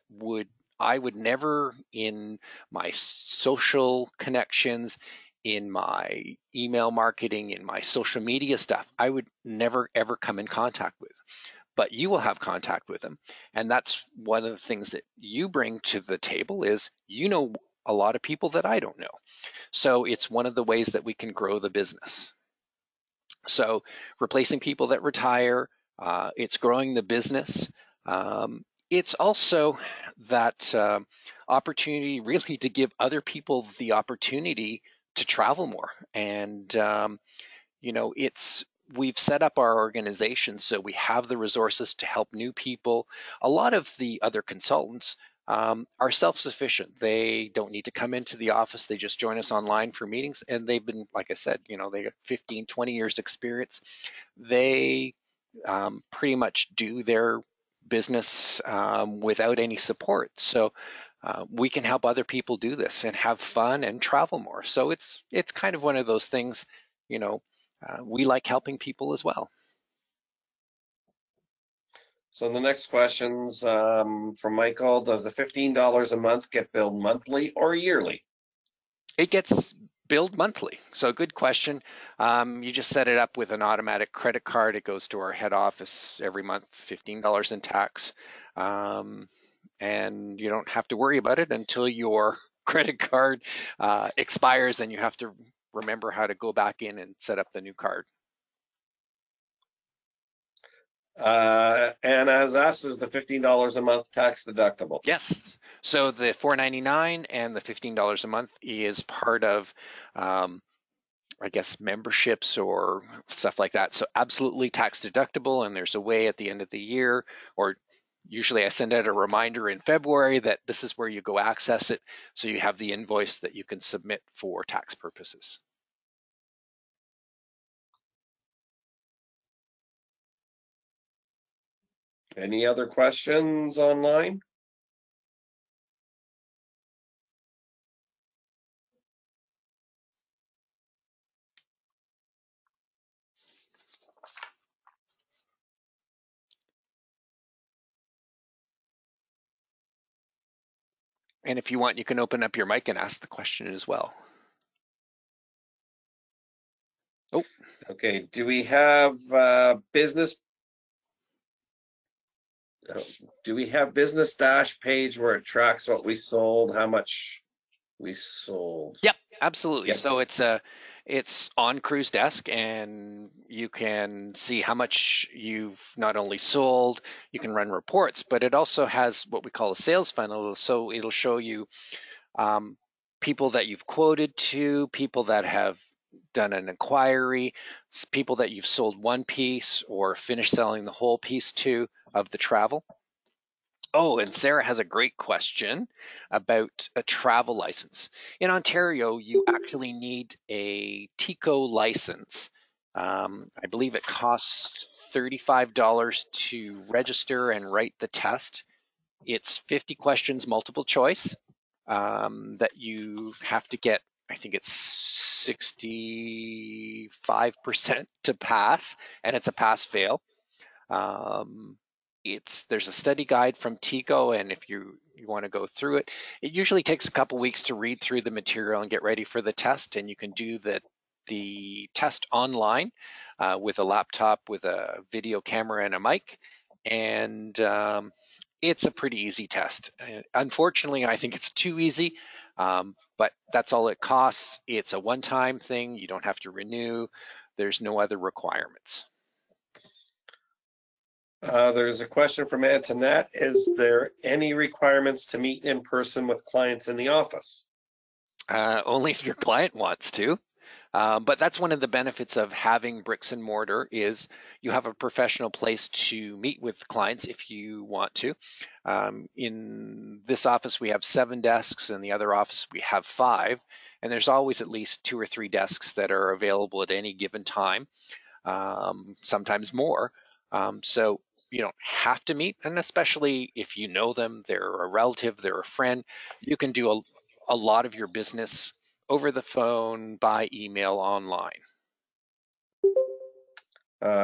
I would never, in my social connections, in my email marketing, in my social media stuff, I would never ever come in contact with. But you will have contact with them. And that's one of the things that you bring to the table is you know a lot of people that I don't know. So it's one of the ways that we can grow the business. So replacing people that retire, it's growing the business. It's also that opportunity really to give other people the opportunity to travel more. And, you know, we've set up our organization so we have the resources to help new people. A lot of the other consultants are self-sufficient. They don't need to come into the office. They just join us online for meetings. And they've been, like I said, you know, they got 15, 20 years experience. They pretty much do their business without any support. So we can help other people do this and have fun and travel more. So it's kind of one of those things, you know, we like helping people as well. So the next question's from Michael. Does the $15 a month get billed monthly or yearly? It gets billed monthly. So good question. You just set it up with an automatic credit card. It goes to our head office every month, $15 in tax. And you don't have to worry about it until your credit card expires. Then you have to remember how to go back in and set up the new card. And as asked, is the $15 a month tax deductible? Yes. So the $4.99 and the $15 a month is part of, I guess, memberships or stuff like that. So absolutely tax deductible. And there's a way at the end of the year, or usually I send out a reminder in February that this is where you go access it. So you have the invoice that you can submit for tax purposes. Any other questions online? And if you want, you can open up your mic and ask the question as well. Oh, Okay. Do we have business? Do we have business dash page where it tracks what we sold, how much we sold? yep, absolutely. Yep. So it's on Cruise Desk, and you can see how much you've not only sold, you can run reports, but it also has what we call a sales funnel. So it'll show you people that you've quoted to, people that have done an inquiry, people that you've sold one piece or finished selling the whole piece to of the travel. Oh, and Sarah has a great question about a travel license. In Ontario, you actually need a TICO license. I believe it costs $35 to register and write the test. It's 50 questions, multiple choice, that you have to get, I think it's 65% to pass, and it's a pass-fail. There's a study guide from TICO, and if you want to go through it, it usually takes a couple weeks to read through the material and get ready for the test, and you can do the test online with a laptop with a video camera and a mic, and it's a pretty easy test. Unfortunately, I think it's too easy, but that's all it costs. It's a one-time thing. You don't have to renew. There's no other requirements. There's a question from Antoinette. Is there any requirements to meet in person with clients in the office? Only if your client wants to. But that's one of the benefits of having bricks and mortar is you have a professional place to meet with clients if you want to. In this office, we have 7 desks. In the other office, we have 5. And there's always at least 2 or 3 desks that are available at any given time, sometimes more. So you don't have to meet, and especially if you know them, they're a relative, they're a friend, you can do a lot of your business over the phone, by email, online.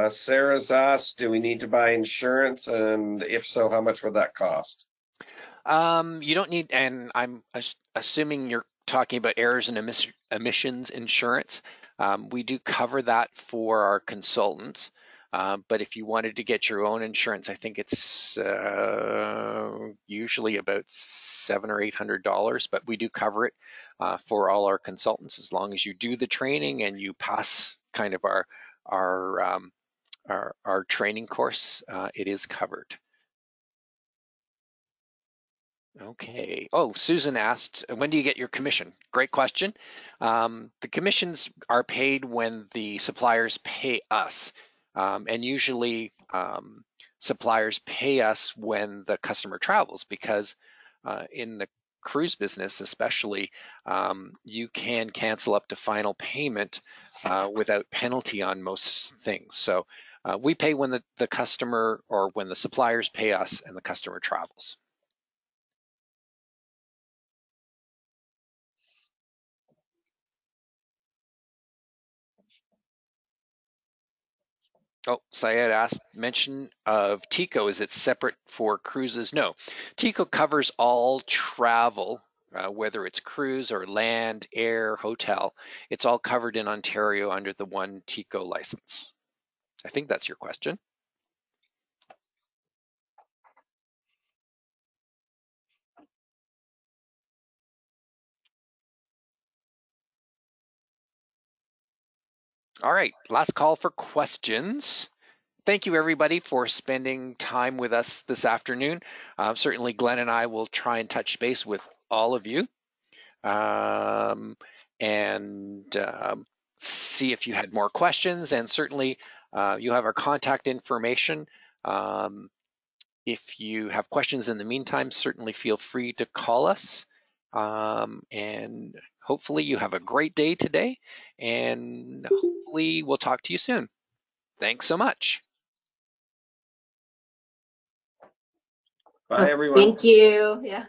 Sarah's asked, do we need to buy insurance? And if so, how much would that cost? You don't need, and I'm assuming you're talking about errors and emissions insurance. We do cover that for our consultants. But if you wanted to get your own insurance, I think it's usually about $700 or $800, but we do cover it for all our consultants as long as you do the training and you pass kind of our our training course. It is covered. Okay. Oh, Susan asked, when do you get your commission? Great question. The commissions are paid when the suppliers pay us. And usually suppliers pay us when the customer travels because in the cruise business especially, you can cancel up to final payment without penalty on most things. So we pay when the customer or when the suppliers pay us and the customer travels. Oh, Syed asked, mention of TICO, is it separate for cruises? No, TICO covers all travel, whether it's cruise or land, air, hotel. It's all covered in Ontario under the one TICO license. I think that's your question. All right, last call for questions. Thank you everybody for spending time with us this afternoon. Certainly Glenn and I will try and touch base with all of you. And see if you had more questions, and certainly you have our contact information. If you have questions in the meantime, certainly feel free to call us. And hopefully you have a great day today, and hopefully we'll talk to you soon. Thanks so much. Bye, everyone. Thank you. Yeah.